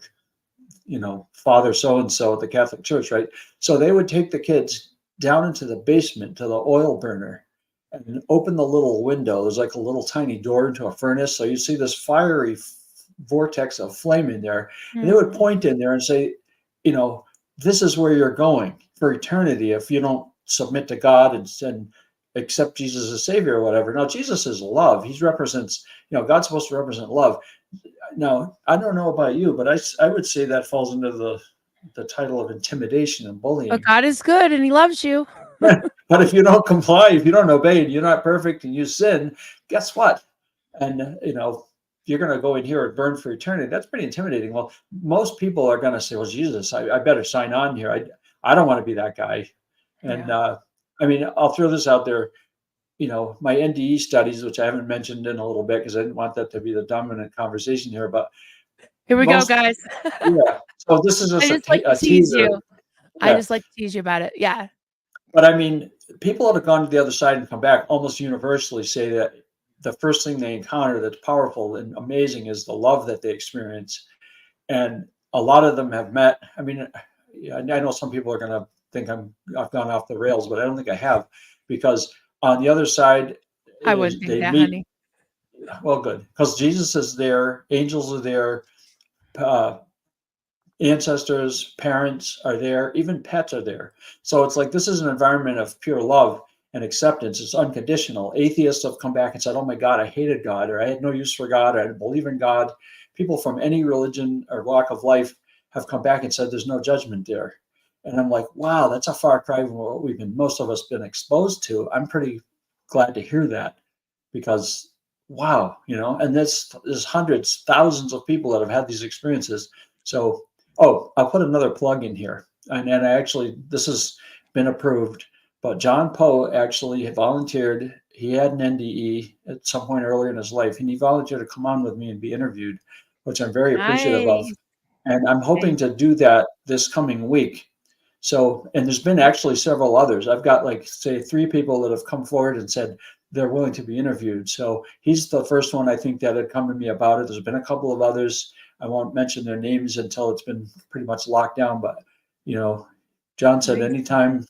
Father so-and-so at the Catholic Church, right? So they would take the kids down into the basement to the oil burner and open the little window. There's like a little tiny door into a furnace. So you see this fiery vortex of flame in there. And they would point in there and say, this is where you're going for eternity if you don't submit to God and accept Jesus as Savior or whatever. Now, Jesus is love. He represents, God's supposed to represent love. Now, I don't know about you, but I would say that falls into the title of intimidation and bullying. But God is good and he loves you. But if you don't comply, if you don't obey, and you're not perfect and you sin, guess what? And, you're going to go in here and burn for eternity. That's pretty intimidating. Well, most people are going to say, well, Jesus, I better sign on here. I don't want to be that guy. And I'll throw this out there. My NDE studies, which I haven't mentioned in a little bit because I didn't want that to be the dominant conversation here, but here we go, guys. Yeah. So this is just I just like to tease you. Yeah. I just like to tease you about it. Yeah. But people that have gone to the other side and come back almost universally say that the first thing they encounter that's powerful and amazing is the love that they experience. And a lot of them have met. I know some people are going to think I've gone off the rails, but I don't think I have, because on the other side, I wouldn't think that, honey. Well, good, because Jesus is there, angels are there, ancestors, parents are there, even pets are there. So it's like this is an environment of pure love and acceptance. It's unconditional. Atheists have come back and said, oh my God, I hated God, or I had no use for God, or I didn't believe in God. People from any religion or walk of life have come back and said there's no judgment there. And I'm like, wow, that's a far cry from what most of us been exposed to. I'm pretty glad to hear that, because wow, and there's hundreds, thousands of people that have had these experiences. So, I'll put another plug in here. And this has been approved, but John Poe actually volunteered. He had an NDE at some point earlier in his life, and he volunteered to come on with me and be interviewed, which I'm very appreciative of. And I'm hoping to do that this coming week. So, and there's been actually several others. I've got say 3 people that have come forward and said they're willing to be interviewed. So he's the first one, I think, that had come to me about it. There's been a couple of others. I won't mention their names until it's been pretty much locked down. But, John said anytime,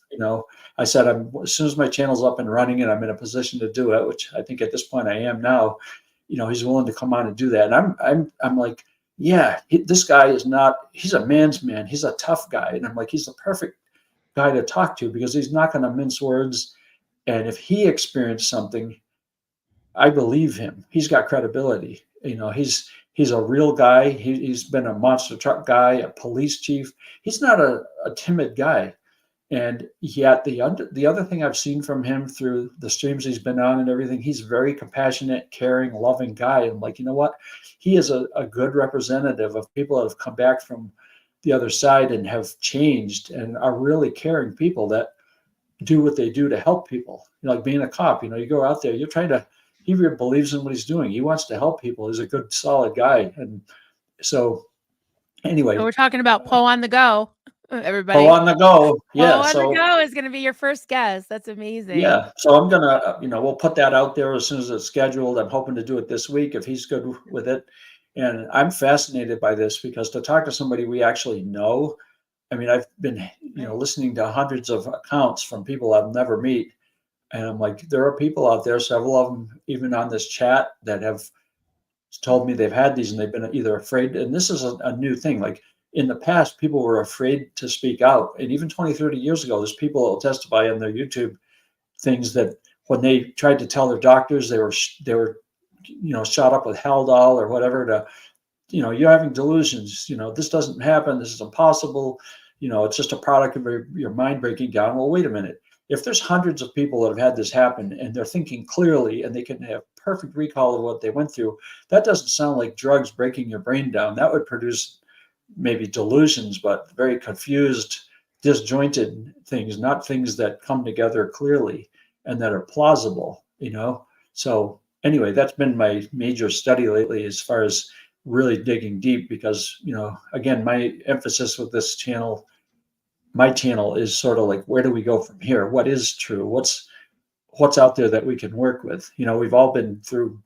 I said, as soon as my channel's up and running and I'm in a position to do it, which I think at this point I am now, he's willing to come on and do that. And I'm like, yeah, this guy he's a man's man. He's a tough guy. And I'm like, he's the perfect guy to talk to, because he's not going to mince words. And if he experienced something, I believe him. He's got credibility. He's a real guy. He's been a monster truck guy, a police chief. He's not a timid guy. And yet the other thing I've seen from him through the streams he's been on and everything, he's a very compassionate, caring, loving guy. And like, you know what? He is a good representative of people that have come back from the other side and have changed and are really caring people that do what they do to help people. Like being a cop, you go out there, he really believes in what he's doing. He wants to help people. He's a good, solid guy. And so anyway. So we're talking about Poe on the Go. Everybody. Poe on the Go. Yeah. Poe on the Go is going to be your first guest. That's amazing. Yeah. So I'm going to, we'll put that out there as soon as it's scheduled. I'm hoping to do it this week if he's good with it. And I'm fascinated by this, because to talk to somebody we actually know, I've been, listening to hundreds of accounts from people I've never meet. And I'm like, there are people out there, several of them, even on this chat, that have told me they've had these and they've been either afraid. And this is a new thing. Like in the past, people were afraid to speak out. And even 20, 30 years ago, there's people that will testify on their YouTube things that when they tried to tell their doctors they were shot up with Haldol or whatever to, you're having delusions, this doesn't happen, this is impossible, it's just a product of your mind breaking down. Well, wait a minute. If there's hundreds of people that have had this happen and they're thinking clearly and they can have perfect recall of what they went through, that doesn't sound like drugs breaking your brain down. That would produce maybe delusions, but very confused, disjointed things, not things that come together clearly and that are plausible, So anyway, that's been my major study lately as far as really digging deep, because, again, my emphasis with this channel, my channel is sort of like, where do we go from here? What is true? What's out there that we can work with? We've all been through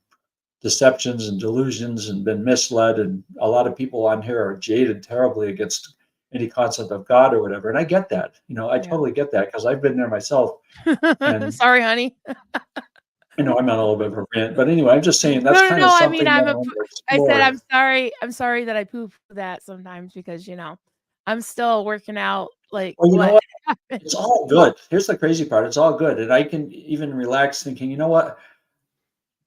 deceptions and delusions and been misled, and a lot of people on here are jaded terribly against any concept of God or whatever. And I get that, I totally get that, because I've been there myself. And sorry, honey. I'm on a little bit of a rant, but anyway, I'm just saying that's kind of something I that I said I'm sorry. I'm sorry that I poop that sometimes, because I'm still working out like Well, what happened. It's all good. Here's the crazy part. It's all good. And I can even relax thinking, you know what?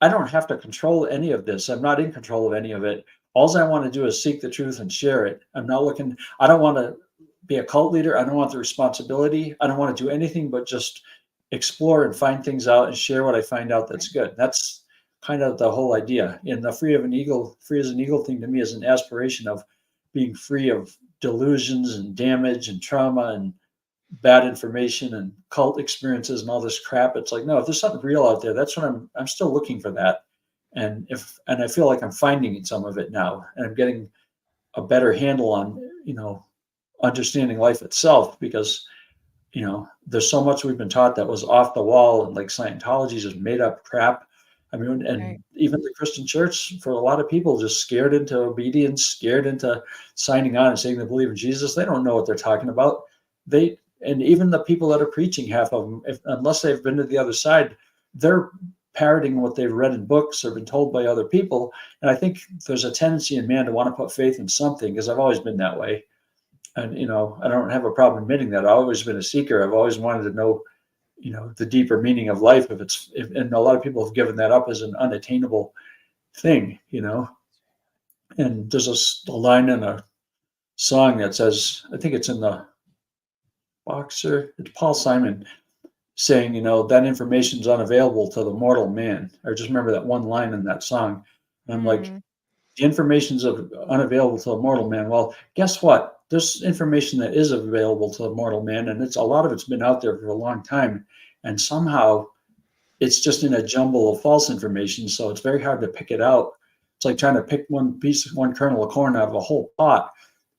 I don't have to control any of this. I'm not in control of any of it. All I want to do is seek the truth and share it. I don't want to be a cult leader. I don't want the responsibility. I don't want to do anything but just explore and find things out and share what I find out that's good. That's kind of the whole idea. And the free as an eagle thing to me is an aspiration of being free of delusions and damage and trauma and bad information and cult experiences and all this crap. It's like, no, if there's something real out there, that's what I'm still looking for that. And I feel like I'm finding some of it now, and I'm getting a better handle on, understanding life itself, because, there's so much we've been taught that was off the wall, and like Scientology is just made up crap. I mean, and Right. even the Christian church, for a lot of people, just scared into obedience, scared into signing on and saying they believe in Jesus. They don't know what they're talking about. And even the people that are preaching, half of them, unless they've been to the other side, they're parroting what they've read in books or been told by other people. And I think there's a tendency in man to want to put faith in something, because I've always been that way. And, I don't have a problem admitting that. I've always been a seeker. I've always wanted to know, the deeper meaning of life. And a lot of people have given that up as an unattainable thing, And there's a line in a song that says, I think it's in the Boxer, it's Paul Simon saying, that information is unavailable to the mortal man. I just remember that one line in that song. And I'm like, the information's unavailable to a mortal man. Well, guess what? There's information that is available to a mortal man, and a lot of it's been out there for a long time. And somehow it's just in a jumble of false information. So it's very hard to pick it out. It's like trying to pick one kernel of corn out of a whole pot.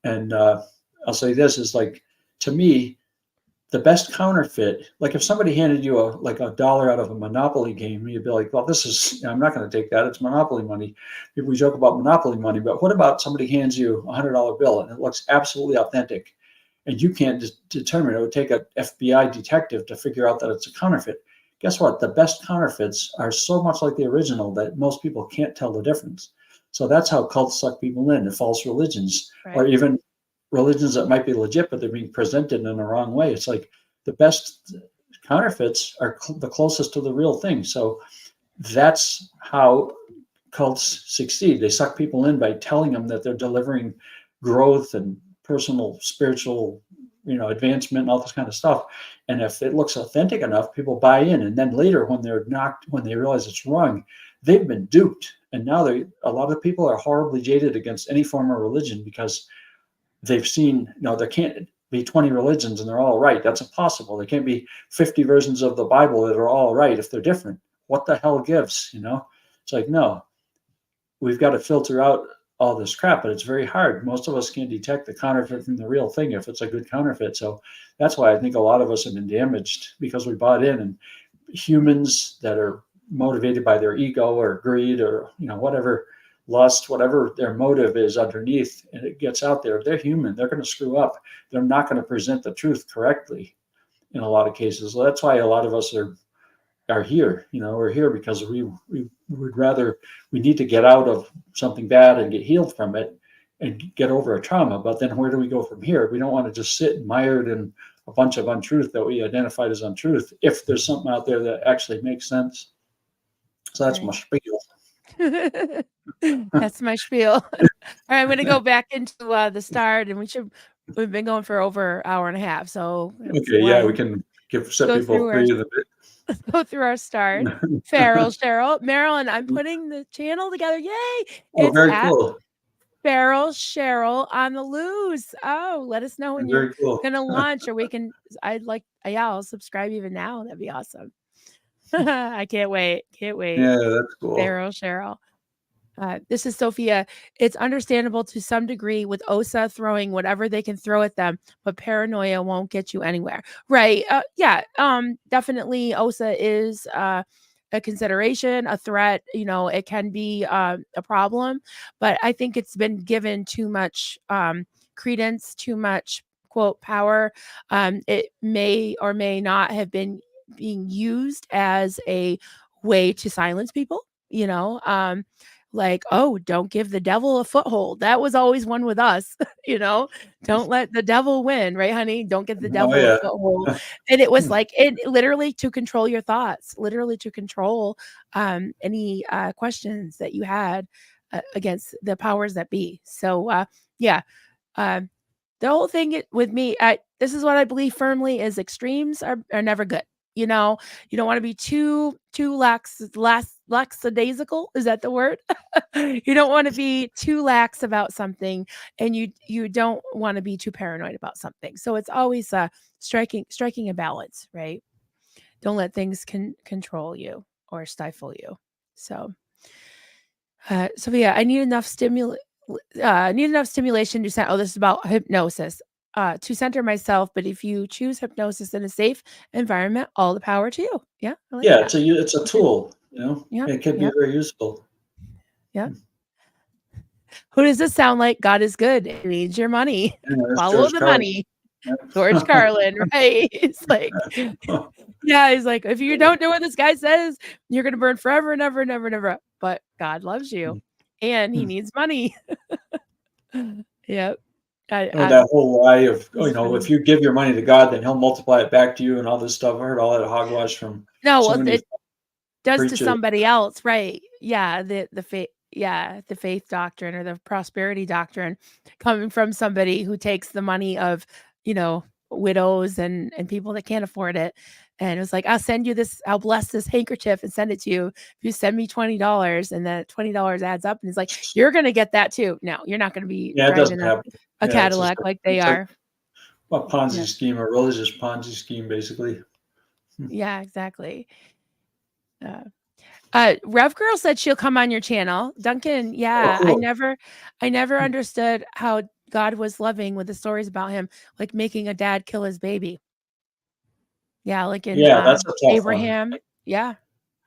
And I'll say this is like, to me, the best counterfeit, like if somebody handed you a dollar out of a Monopoly game, you'd be like, well, I'm not going to take that. It's Monopoly money. We joke about Monopoly money, but what about somebody hands you $100 bill and it looks absolutely authentic, and you can't determine? It would take an FBI detective to figure out that it's a counterfeit. Guess what? The best counterfeits are so much like the original that most people can't tell the difference. So that's how cults suck people in, false religions, right, or even religions that might be legit, but they're being presented in the wrong way. It's like the best counterfeits are the closest to the real thing. So that's how cults succeed. They suck people in by telling them that they're delivering growth and personal spiritual, advancement and all this kind of stuff. And if it looks authentic enough, people buy in. And then later, when they realize it's wrong, they've been duped. And now a lot of people are horribly jaded against any form of religion, because they've seen, there can't be 20 religions and they're all right. That's impossible. There can't be 50 versions of the Bible that are all right if they're different. What the hell gives, It's like, no, we've got to filter out all this crap, but it's very hard. Most of us can't detect the counterfeit from the real thing if it's a good counterfeit. So that's why I think a lot of us have been damaged, because we bought in. And humans that are motivated by their ego or greed or, whatever, lust, whatever their motive is underneath, and it gets out there, they're human. They're going to screw up. They're not going to present the truth correctly in a lot of cases. So that's why a lot of us are here. We're here because we need to get out of something bad and get healed from it and get over a trauma. But then where do we go from here? We don't want to just sit mired in a bunch of untruth that we identified as untruth if there's something out there that actually makes sense. So that's my spiel. That's my spiel. All right, I'm going to go back into the start, and we've been going for over an hour and a half. So Okay, yeah, we can set go people through free a bit. go through our start. Farrell, Cheryl, Marilyn, I'm putting the channel together. Yay! Oh, It's very at cool. Farrell Cheryl on the loose. Oh, let us know when you're Very cool. gonna launch, or I'll subscribe even now. That'd be awesome. I can't wait. Can't wait. Yeah, that's cool. Farrell Cheryl. This is Sophia. It's understandable to some degree with OSA throwing whatever they can throw at them, but paranoia won't get you anywhere. Right. Yeah. Definitely OSA is a consideration, a threat. It can be a problem, but I think it's been given too much credence, too much quote power. It may or may not have been being used as a way to silence people. Like, oh, don't give the devil a foothold. That was always one with us. Don't let the devil win, right, honey? Don't give the devil Oh, yeah. a foothold. And it was like it literally to control your thoughts, literally to control any questions that you had against the powers that be. So yeah, the whole thing with me, this is what I believe firmly is extremes are never good. You don't want to be too lackadaisical. Is that the word? You don't want to be too lax about something, and you don't want to be too paranoid about something. So it's always striking a balance, right? Don't let things control you or stifle you. So yeah, I need enough stimulation to set. Oh, this is about hypnosis. To center myself, but if you choose hypnosis in a safe environment, all the power to you. Yeah, I like Yeah, that. it's a tool, Yeah, it can be very useful. yeah. Who does this sound like? God is good. He needs your money. Yeah, that's Follow George the Carlin. money. Yep. George Carlin, right? He's like, yeah, he's like, if you don't do what this guy says, you're gonna burn forever and ever and ever and ever. But God loves you, and He needs money. Yep. That whole lie of, funny. if you give your money to God, then He'll multiply it back to you and all this stuff. I heard all that hogwash from No, so well, many it does to preachers. somebody else, right? Yeah, the faith, the faith doctrine or the prosperity doctrine coming from somebody who takes the money of, widows and people that can't afford it. And it was like, I'll bless this handkerchief and send it to you. If you send me $20, and that $20 adds up, and it's like, you're gonna get that too. No, you're not gonna be Yeah, it doesn't driving happen. a Yeah, Cadillac like they are. A Ponzi Yeah. scheme, a religious Ponzi scheme, basically. Yeah, exactly. Rev Girl said she'll come on your channel. Duncan, yeah, cool. I never understood how God was loving with the stories about him, like making a dad kill his baby. Yeah, like in that's a tough Abraham. one. Yeah.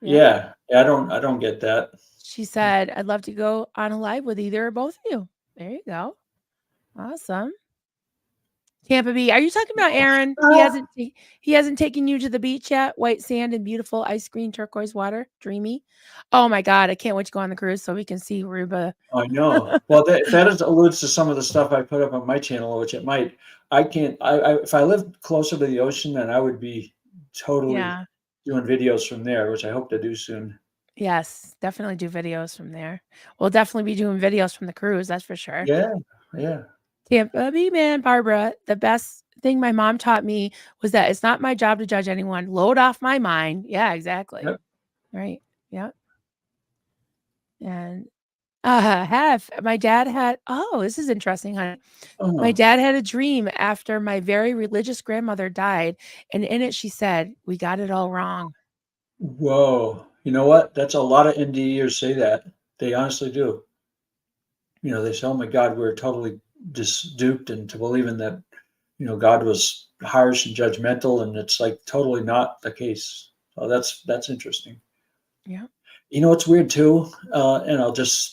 Yeah, I don't get that. She said, I'd love to go on a live with either or both of you. There you go. Awesome. Tampa Bay. Are you talking about Aaron? He hasn't taken you to the beach yet. White sand and beautiful ice green turquoise water. Dreamy. Oh my God. I can't wait to go on the cruise so we can see Aruba. I know. Well, that alludes to some of the stuff I put up on my channel, which it might. I can't. If I lived closer to the ocean, then I would be totally doing videos from there, which I hope to do soon. Yes, definitely do videos from there. We'll definitely be doing videos from the cruise. That's for sure. Yeah. Tampa Bay, man, Barbara. The best thing my mom taught me was that it's not my job to judge anyone. Load off my mind. Yeah, exactly. Yep. Right. Yep. And my dad had. Oh, this is interesting, honey. My dad had a dream after my very religious grandmother died, and in it she said, "We got it all wrong." Whoa. You know what? That's a lot of NDEers say that. They honestly do. They say, "Oh my God, we're totally just duped into believing that, God was harsh and judgmental," and it's like totally not the case. So that's interesting. Yeah. It's weird too, and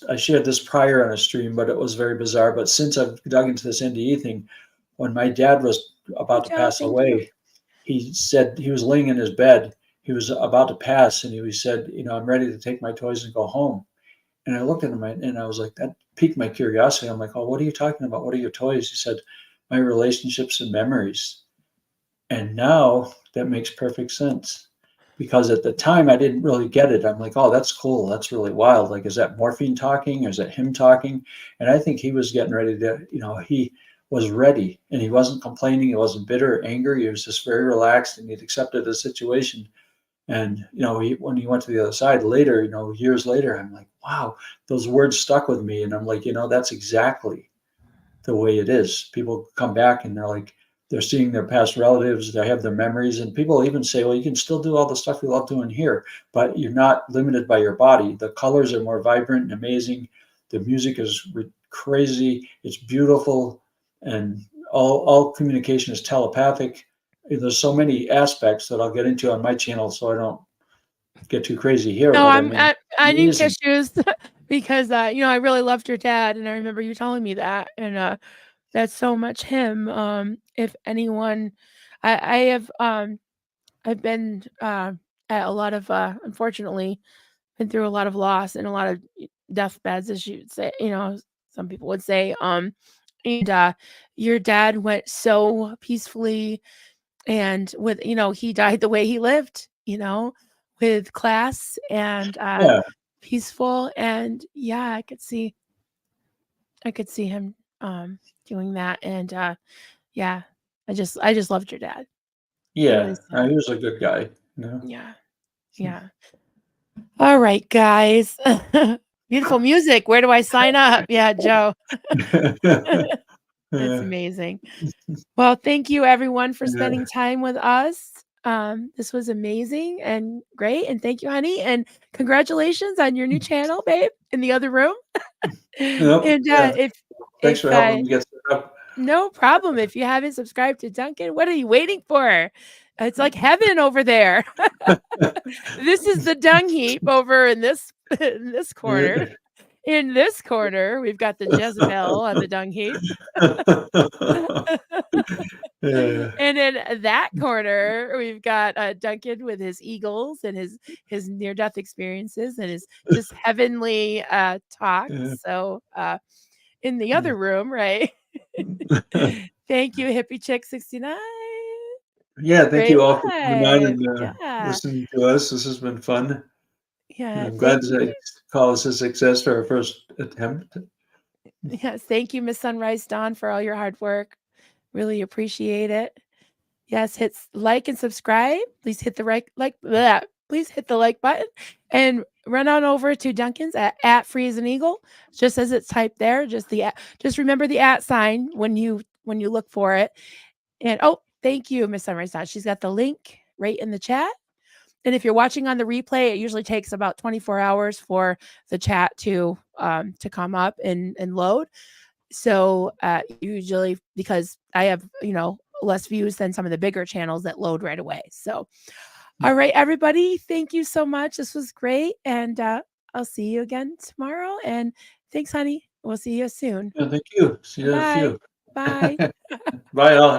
I shared this prior on a stream, but it was very bizarre. But since I've dug into this NDE thing, when my dad was about to pass away, he said he was laying in his bed. He was about to pass, and he said, "I'm ready to take my toys and go home." And I looked at him, and I was like, that piqued my curiosity. I'm like, "Oh, what are you talking about? What are your toys?" He said, "My relationships and memories." And now that makes perfect sense because at the time I didn't really get it. I'm like, oh, that's cool. That's really wild. Like, is that morphine talking? Or is that him talking? And I think he was getting ready to, he was ready and he wasn't complaining. He wasn't bitter or angry. He was just very relaxed and he'd accepted the situation. And, when he went to the other side later, years later, I'm like, wow, those words stuck with me. And I'm like, that's exactly the way it is. People come back and they're like, they're seeing their past relatives, they have their memories, and people even say, well, you can still do all the stuff you love doing here, but you're not limited by your body. The colors are more vibrant and amazing. The music is crazy. It's beautiful. And all communication is telepathic. There's so many aspects that I'll get into on my channel so I don't get too crazy here. No, But I mean, I need amazing. tissues because I really loved your dad, and I remember you telling me that, and that's so much him. If anyone, I have I've been at a lot of unfortunately been through a lot of loss and a lot of deathbeds, as you would say, some people would say. And your dad went so peacefully, and with he died the way he lived, with class and Yeah. peaceful. And yeah, I could see him doing that. And yeah, I just loved your dad. It Yeah. was He was a good guy. yeah, yeah. All right, guys. Beautiful music. Where do I sign up? Yeah, Joe. That's Yeah. amazing. Well, thank you everyone for Yeah. spending time with us. This was amazing and great. And thank you, honey. And congratulations on your new channel, babe, in the other room. Yep. And Yeah. Thanks if for helping me get set up. no problem. If you haven't subscribed to Duncan, what are you waiting for? It's like heaven over there. This is the dung heap over in this in this corner. In this corner, we've got the Jezebel on the dung heap. Yeah. And in that corner, we've got Duncan with his eagles and his near death experiences and his just heavenly talk. Yeah. So in the other room, right? Thank you, Hippie Chick 69. Yeah, thank Great you all for coming on live. and Yeah. listening to us. This has been fun. Yeah. I'm glad Thank you. to call this a success for our first attempt. Yes. Thank you, Miss Sunrise Dawn, for all your hard work. Really appreciate it. Yes, hit like and subscribe. Please hit the please hit the like button and run on over to Duncan's at Free as an Eagle, just as it's typed there. Just remember the at sign when you look for it. And oh, thank you, Miss Sunrise Dawn. She's got the link right in the chat. And if you're watching on the replay, it usually takes about 24 hours for the chat to come up and load. So usually because I have, less views than some of the bigger channels that load right away. So, all right, everybody, thank you so much. This was great. And I'll see you again tomorrow. And thanks, honey. We'll see you soon. Yeah, thank you. See you in a Bye. few. Bye. Bye all.